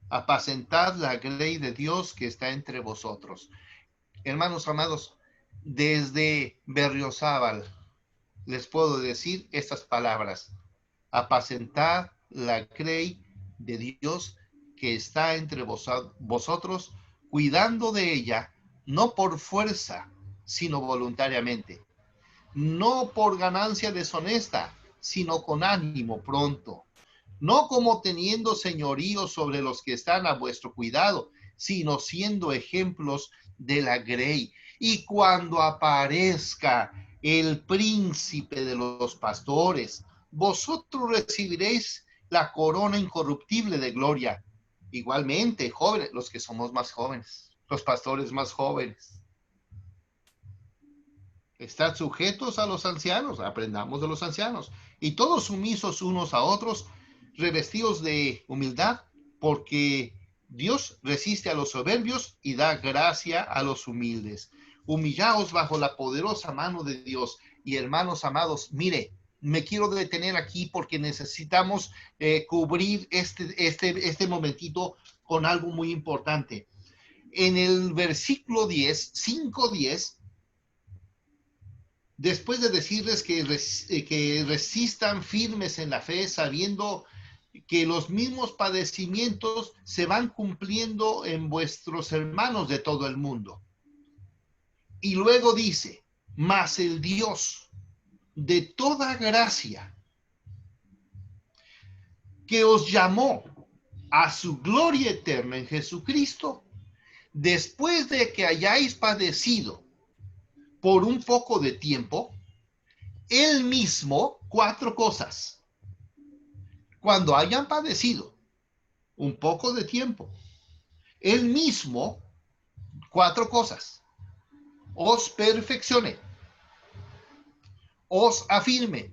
apacentad la grey de Dios que está entre vosotros. Hermanos amados, desde Berriozábal les puedo decir estas palabras: apacentad la grey de Dios que está entre vosotros, cuidando de ella, no por fuerza, sino voluntariamente, no por ganancia deshonesta, sino con ánimo pronto, no como teniendo señorío sobre los que están a vuestro cuidado, sino siendo ejemplos de la grey. Y cuando aparezca el príncipe de los pastores, vosotros recibiréis la corona incorruptible de gloria. Igualmente, jóvenes, los que somos más jóvenes, los pastores más jóvenes, estad sujetos a los ancianos, aprendamos de los ancianos, y todos sumisos unos a otros, revestidos de humildad, porque Dios resiste a los soberbios y da gracia a los humildes. Humillaos bajo la poderosa mano de Dios. Y hermanos amados, mire, me quiero detener aquí porque necesitamos cubrir este momentito con algo muy importante. En el versículo 10, 5:10, después de decirles que resistan firmes en la fe, sabiendo que los mismos padecimientos se van cumpliendo en vuestros hermanos de todo el mundo. Y luego dice, mas el Dios de toda gracia, que os llamó a su gloria eterna en Jesucristo, después de que hayáis padecido por un poco de tiempo, él mismo, 4 cosas. Cuando hayan padecido un poco de tiempo, él mismo, 4 cosas: os perfeccione, os afirme,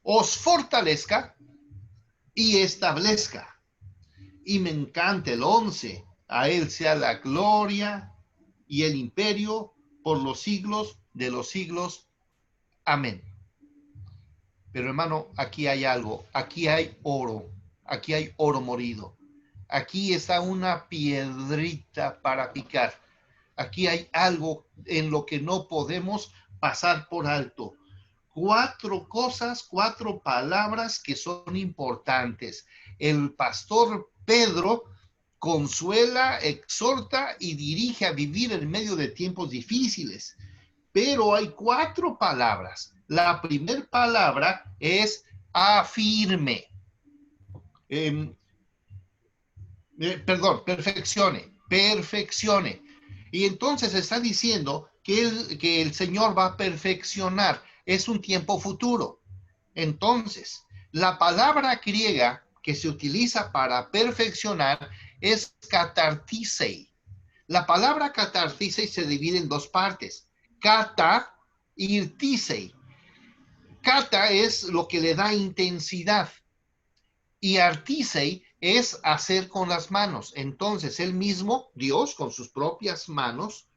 os fortalezca y establezca. Y me encanta el 11, a él sea la gloria y el imperio por los siglos de los siglos. Amén. Pero hermano, aquí hay algo, aquí hay oro molido. Aquí está una piedrita para picar. Aquí hay algo en lo que no podemos pasar por alto. 4 cosas, 4 palabras que son importantes. El pastor Pedro consuela, exhorta y dirige a vivir en medio de tiempos difíciles. Pero hay 4 palabras. La primera palabra es afirme. Perfeccione. Y entonces está diciendo que el Señor va a perfeccionar. Es un tiempo futuro. Entonces, la palabra griega que se utiliza para perfeccionar es katartisei. La palabra katartisei se divide en 2 partes. Kata irtisei. Kata es lo que le da intensidad y artisei es hacer con las manos. Entonces, él mismo, Dios, con sus propias manos,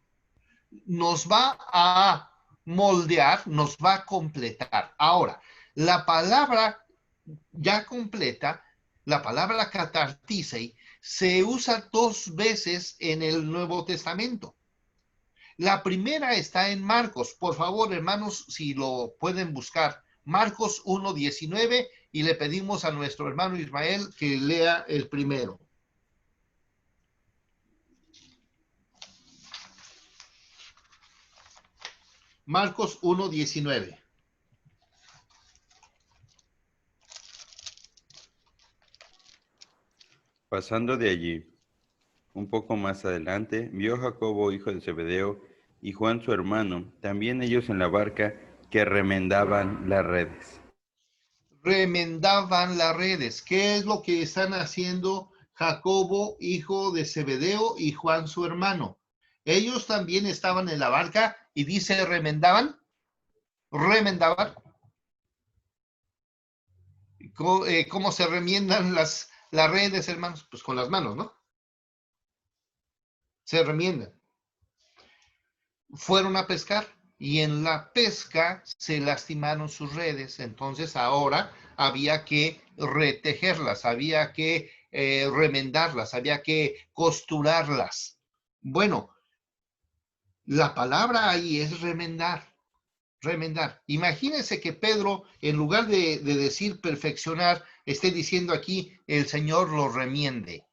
nos va a moldear, nos va a completar. Ahora, la palabra ya completa, la palabra catartisei, se usa 2 veces en el Nuevo Testamento. La primera está en Marcos. Por favor, hermanos, si lo pueden buscar, Marcos 1:19, y le pedimos a nuestro hermano Ismael que lea el primero. Marcos 1:19. Pasando de allí, un poco más adelante, vio a Jacobo, hijo de Zebedeo, y Juan su hermano, también ellos en la barca, que remendaban las redes. Remendaban las redes. ¿Qué es lo que están haciendo Jacobo, hijo de Zebedeo, y Juan su hermano? Ellos también estaban en la barca y dice remendaban. ¿Cómo se remiendan las redes, hermanos? Pues con las manos, ¿no? Se remiendan. Fueron a pescar y en la pesca se lastimaron sus redes. Entonces ahora había que retejerlas, había que remendarlas, había que costurarlas. Bueno, la palabra ahí es remendar. Remendar. Imagínense que Pedro, en lugar de decir perfeccionar, esté diciendo aquí, el Señor lo remiende.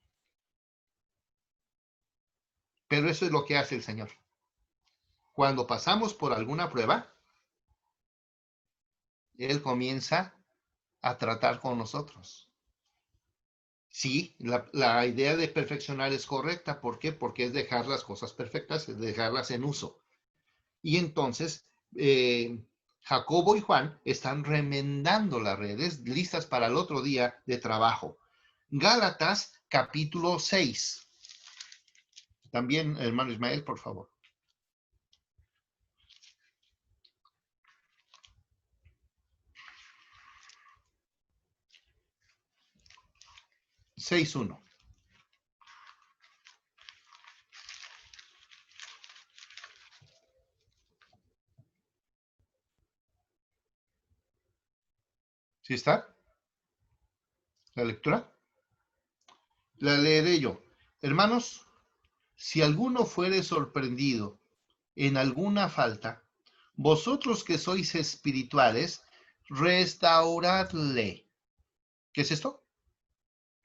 Pero eso es lo que hace el Señor. Cuando pasamos por alguna prueba, Él comienza a tratar con nosotros. Sí, la idea de perfeccionar es correcta. ¿Por qué? Porque es dejar las cosas perfectas, es dejarlas en uso. Y entonces, Jacobo y Juan están remendando las redes, listas para el otro día de trabajo. Gálatas, capítulo 6. También, hermano Ismael, por favor. 6:1. ¿Sí está? ¿La lectura? La leeré yo. Hermanos, si alguno fuere sorprendido en alguna falta, vosotros que sois espirituales, restauradle. ¿Qué es esto?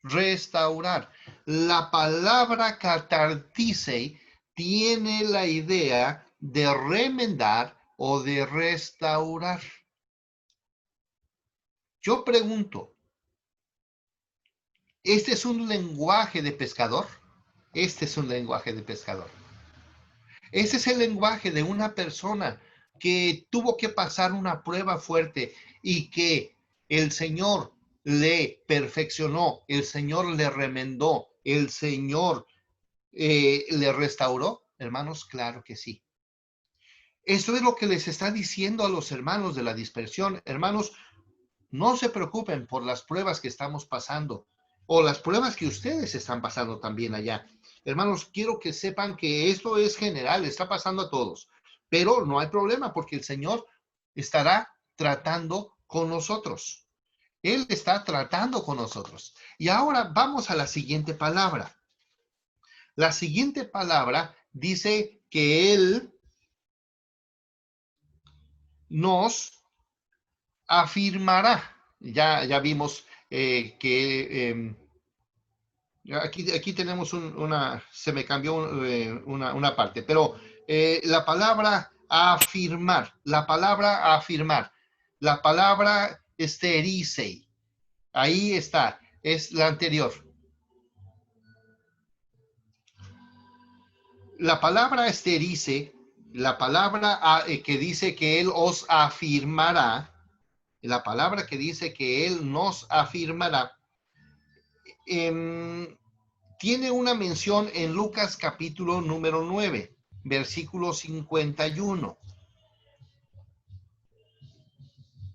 Restaurar. La palabra catartisei tiene la idea de remendar o de restaurar. Yo pregunto, ¿este es un lenguaje de pescador? Este es un lenguaje de pescador. Ese es el lenguaje de una persona que tuvo que pasar una prueba fuerte y que el Señor le perfeccionó, el Señor le remendó, el Señor le restauró. Hermanos, claro que sí. Eso es lo que les está diciendo a los hermanos de la dispersión. Hermanos, no se preocupen por las pruebas que estamos pasando o las pruebas que ustedes están pasando también allá. Hermanos, quiero que sepan que esto es general, está pasando a todos, pero no hay problema porque el Señor estará tratando con nosotros. Él está tratando con nosotros. Y ahora vamos a la siguiente palabra. La siguiente palabra dice que Él nos afirmará. Ya vimos que aquí tenemos se me cambió una parte, pero la palabra afirmar, la palabra estericei, ahí está, es la anterior. La palabra esterice, la palabra que dice que Él os afirmará, la palabra que dice que Él nos afirmará, tiene una mención en Lucas capítulo número 9, versículo 51.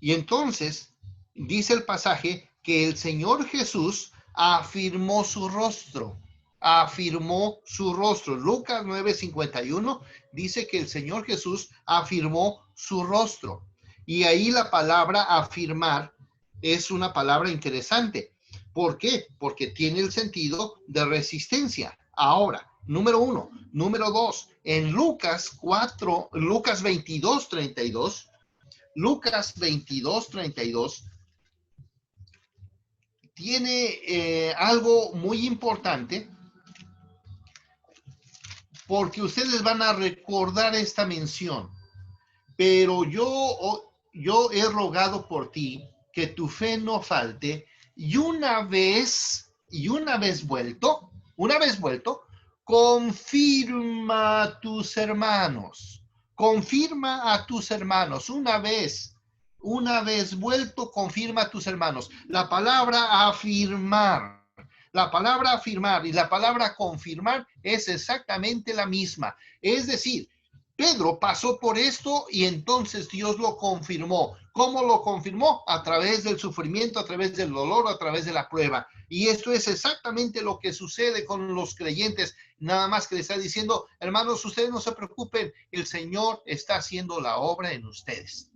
Y entonces dice el pasaje que el Señor Jesús afirmó su rostro. Afirmó su rostro. Lucas 9:51 dice que el Señor Jesús afirmó su rostro. Y ahí la palabra afirmar es una palabra interesante. ¿Por qué? Porque tiene el sentido de resistencia. Ahora, número uno. Número dos, en Lucas 22:32, Lucas 22:32 tiene algo muy importante, porque ustedes van a recordar esta mención. Pero yo he rogado por ti que tu fe no falte, y una vez vuelto, confirma a tus hermanos. Confirma a tus hermanos. Una vez vuelto, confirma a tus hermanos. La palabra afirmar y la palabra confirmar es exactamente la misma. Es decir, Pedro pasó por esto y entonces Dios lo confirmó. ¿Cómo lo confirmó? A través del sufrimiento, a través del dolor, a través de la prueba. Y esto es exactamente lo que sucede con los creyentes. Nada más que le está diciendo, hermanos, ustedes no se preocupen, el Señor está haciendo la obra en ustedes.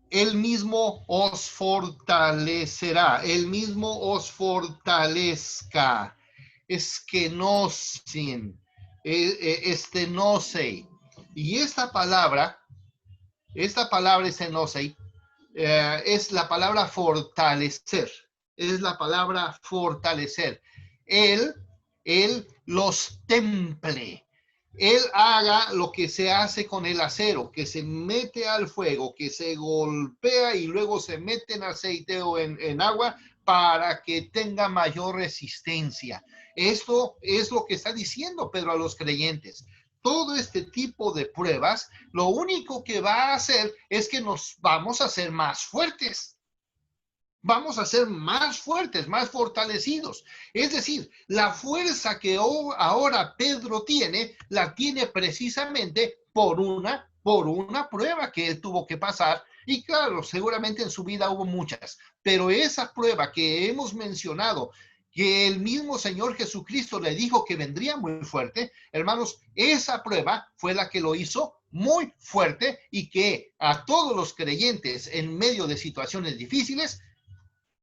Él mismo os fortalecerá, Él mismo os fortalezca. Es que no sin. No sé. Y esta palabra estenose, es la palabra fortalecer. Es la palabra fortalecer. Él los temple. Él haga lo que se hace con el acero, que se mete al fuego, que se golpea y luego se mete en aceite o en agua para que tenga mayor resistencia. Esto es lo que está diciendo Pedro a los creyentes. Todo este tipo de pruebas, lo único que va a hacer es que nos vamos a hacer más fuertes. Vamos a ser más fuertes, más fortalecidos. Es decir, la fuerza que ahora Pedro tiene, la tiene precisamente por una prueba que él tuvo que pasar. Y claro, seguramente en su vida hubo muchas, pero esa prueba que hemos mencionado, que el mismo Señor Jesucristo le dijo que vendría muy fuerte, hermanos, esa prueba fue la que lo hizo muy fuerte y que a todos los creyentes en medio de situaciones difíciles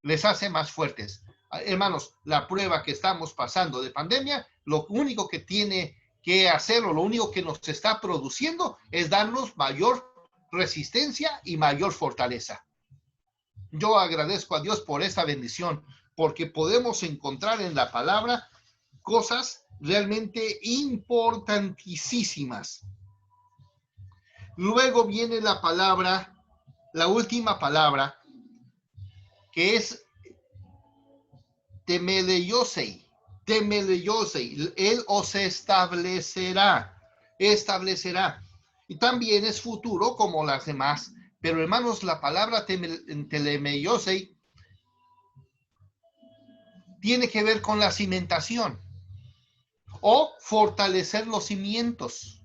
les hace más fuertes. Hermanos, la prueba que estamos pasando de pandemia, lo único que tiene que hacer o lo único que nos está produciendo es darnos mayor resistencia y mayor fortaleza. Yo agradezco a Dios por esta bendición, porque podemos encontrar en la palabra cosas realmente importantísimas. Luego viene la palabra, la última palabra, que es temeleiosei. Él os establecerá. Y también es futuro como las demás. Pero hermanos, la palabra telemeiosei tiene que ver con la cimentación o fortalecer los cimientos,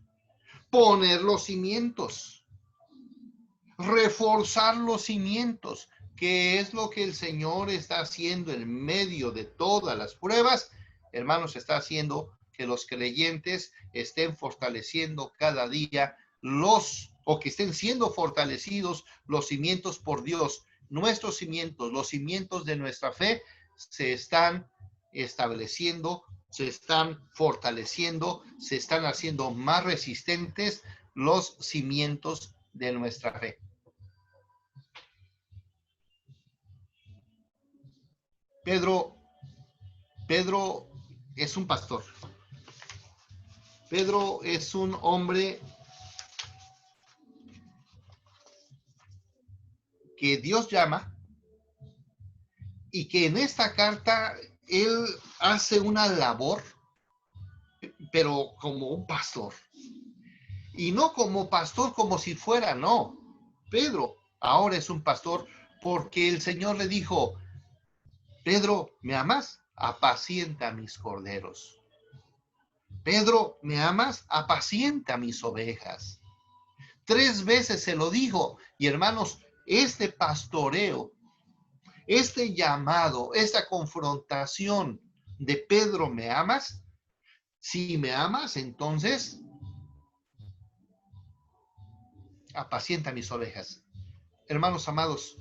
poner los cimientos, reforzar los cimientos, que es lo que el Señor está haciendo en medio de todas las pruebas. Hermanos, está haciendo que los creyentes estén fortaleciendo cada día que estén siendo fortalecidos los cimientos por Dios. Nuestros cimientos, los cimientos de nuestra fe, se están estableciendo, se están fortaleciendo, se están haciendo más resistentes los cimientos de nuestra fe. Pedro es un pastor. Pedro es un hombre que Dios llama y que en esta carta él hace una labor, pero como un pastor. Y no como pastor como si fuera, no. Pedro ahora es un pastor porque el Señor le dijo, Pedro, ¿me amas? Apacienta mis corderos. Pedro, ¿me amas? Apacienta mis ovejas. 3 veces se lo dijo. Y hermanos, este pastoreo, este llamado, esta confrontación de Pedro, ¿me amas? Si me amas, entonces apacienta mis ovejas. Hermanos amados,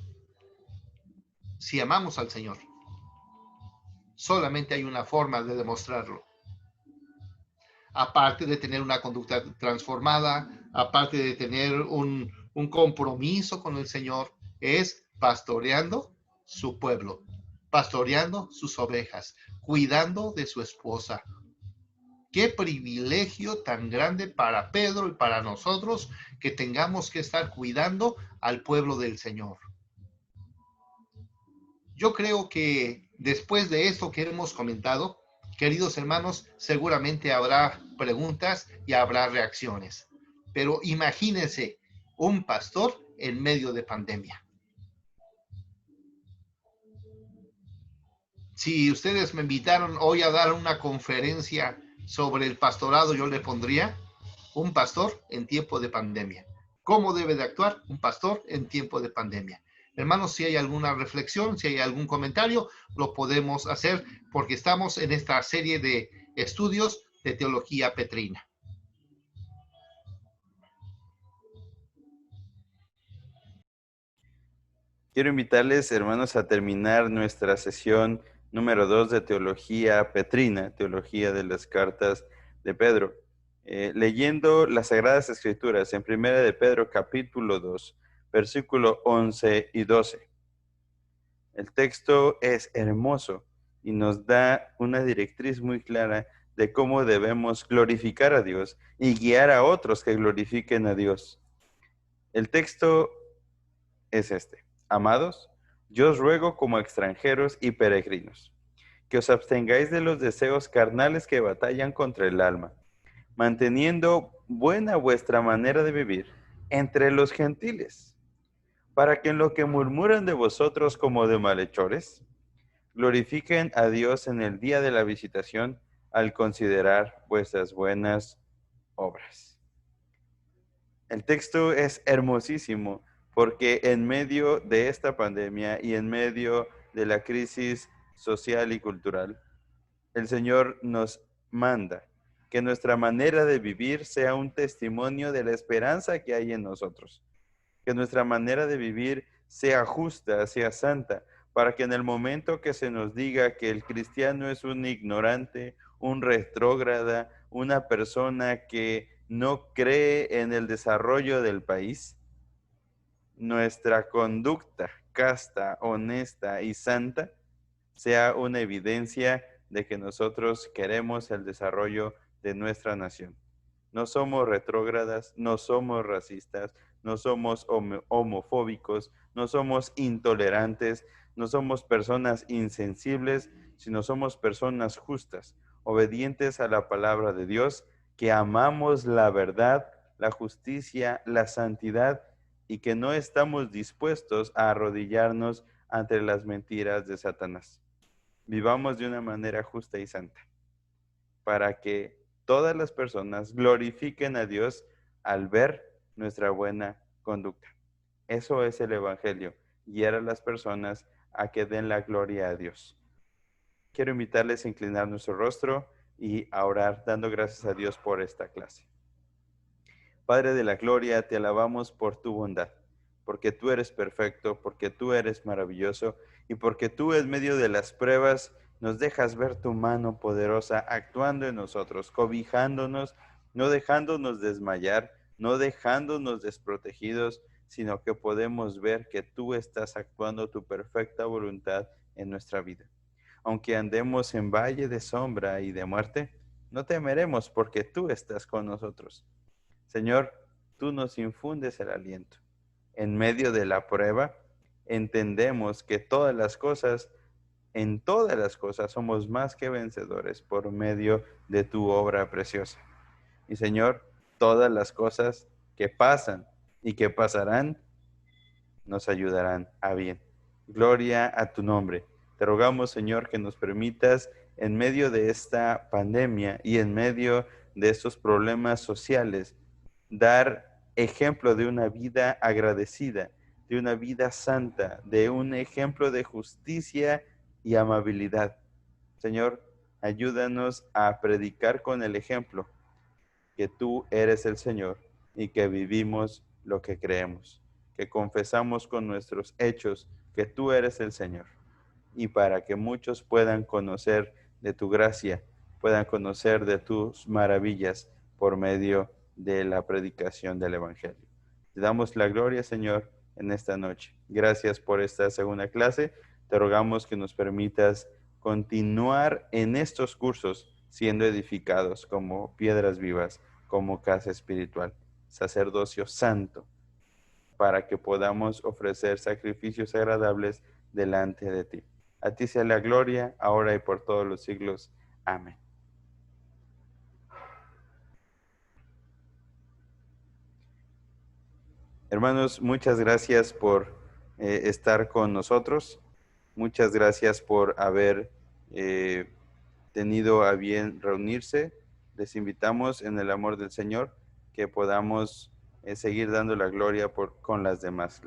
si amamos al Señor, solamente hay una forma de demostrarlo. Aparte de tener una conducta transformada, aparte de tener un compromiso con el Señor, es pastoreando su pueblo, pastoreando sus ovejas, cuidando de su esposa. Qué privilegio tan grande para Pedro y para nosotros que tengamos que estar cuidando al pueblo del Señor. Yo creo que después de esto que hemos comentado, queridos hermanos, seguramente habrá preguntas y habrá reacciones. Pero imagínense un pastor en medio de pandemia. Si ustedes me invitaron hoy a dar una conferencia sobre el pastorado, yo le pondría un pastor en tiempo de pandemia. ¿Cómo debe de actuar un pastor en tiempo de pandemia? Hermanos, si hay alguna reflexión, si hay algún comentario, lo podemos hacer porque estamos en esta serie de estudios de teología petrina. Quiero invitarles, hermanos, a terminar nuestra sesión número 2 de Teología Petrina, Teología de las Cartas de Pedro, leyendo las Sagradas Escrituras en 1 de Pedro capítulo 2, versículo 11 y 12. El texto es hermoso y nos da una directriz muy clara de cómo debemos glorificar a Dios y guiar a otros que glorifiquen a Dios. El texto es este. Amados, yo os ruego como extranjeros y peregrinos, que os abstengáis de los deseos carnales que batallan contra el alma, manteniendo buena vuestra manera de vivir entre los gentiles, para que en lo que murmuran de vosotros como de malhechores, glorifiquen a Dios en el día de la visitación al considerar vuestras buenas obras. El texto es hermosísimo porque en medio de esta pandemia y en medio de la crisis social y cultural, el Señor nos manda que nuestra manera de vivir sea un testimonio de la esperanza que hay en nosotros, que nuestra manera de vivir sea justa, sea santa, para que en el momento que se nos diga que el cristiano es un ignorante, un retrógrada, una persona que no cree en el desarrollo del país, nuestra conducta casta, honesta y santa sea una evidencia de que nosotros queremos el desarrollo de nuestra nación. No somos retrógradas, no somos racistas, no somos homofóbicos, no somos intolerantes, no somos personas insensibles, sino somos personas justas, obedientes a la palabra de Dios, que amamos la verdad, la justicia, la santidad y que no estamos dispuestos a arrodillarnos ante las mentiras de Satanás. Vivamos de una manera justa y santa, para que todas las personas glorifiquen a Dios al ver nuestra buena conducta. Eso es el Evangelio, guiar a las personas a que den la gloria a Dios. Quiero invitarles a inclinar nuestro rostro y a orar dando gracias a Dios por esta clase. Padre de la gloria, te alabamos por tu bondad, porque tú eres perfecto, porque tú eres maravilloso y porque tú en medio de las pruebas nos dejas ver tu mano poderosa actuando en nosotros, cobijándonos, no dejándonos desmayar, no dejándonos desprotegidos, sino que podemos ver que tú estás actuando tu perfecta voluntad en nuestra vida. Aunque andemos en valle de sombra y de muerte, no temeremos porque tú estás con nosotros. Señor, tú nos infundes el aliento. En medio de la prueba, entendemos que en todas las cosas somos más que vencedores por medio de tu obra preciosa. Y Señor, todas las cosas que pasan y que pasarán nos ayudarán a bien. Gloria a tu nombre. Te rogamos, Señor, que nos permitas en medio de esta pandemia y en medio de estos problemas sociales dar ejemplo de una vida agradecida, de una vida santa, de un ejemplo de justicia y amabilidad. Señor, ayúdanos a predicar con el ejemplo que tú eres el Señor y que vivimos lo que creemos, que confesamos con nuestros hechos que tú eres el Señor, y para que muchos puedan conocer de tu gracia, puedan conocer de tus maravillas por medio de la predicación del Evangelio. Te damos la gloria, Señor, en esta noche. Gracias por esta segunda clase. Te rogamos que nos permitas continuar en estos cursos siendo edificados como piedras vivas, como casa espiritual, sacerdocio santo, para que podamos ofrecer sacrificios agradables delante de ti. A ti sea la gloria, ahora y por todos los siglos. Amén. Hermanos, muchas gracias por estar con nosotros. Muchas gracias por haber tenido a bien reunirse. Les invitamos en el amor del Señor que podamos seguir dando la gloria con las demás.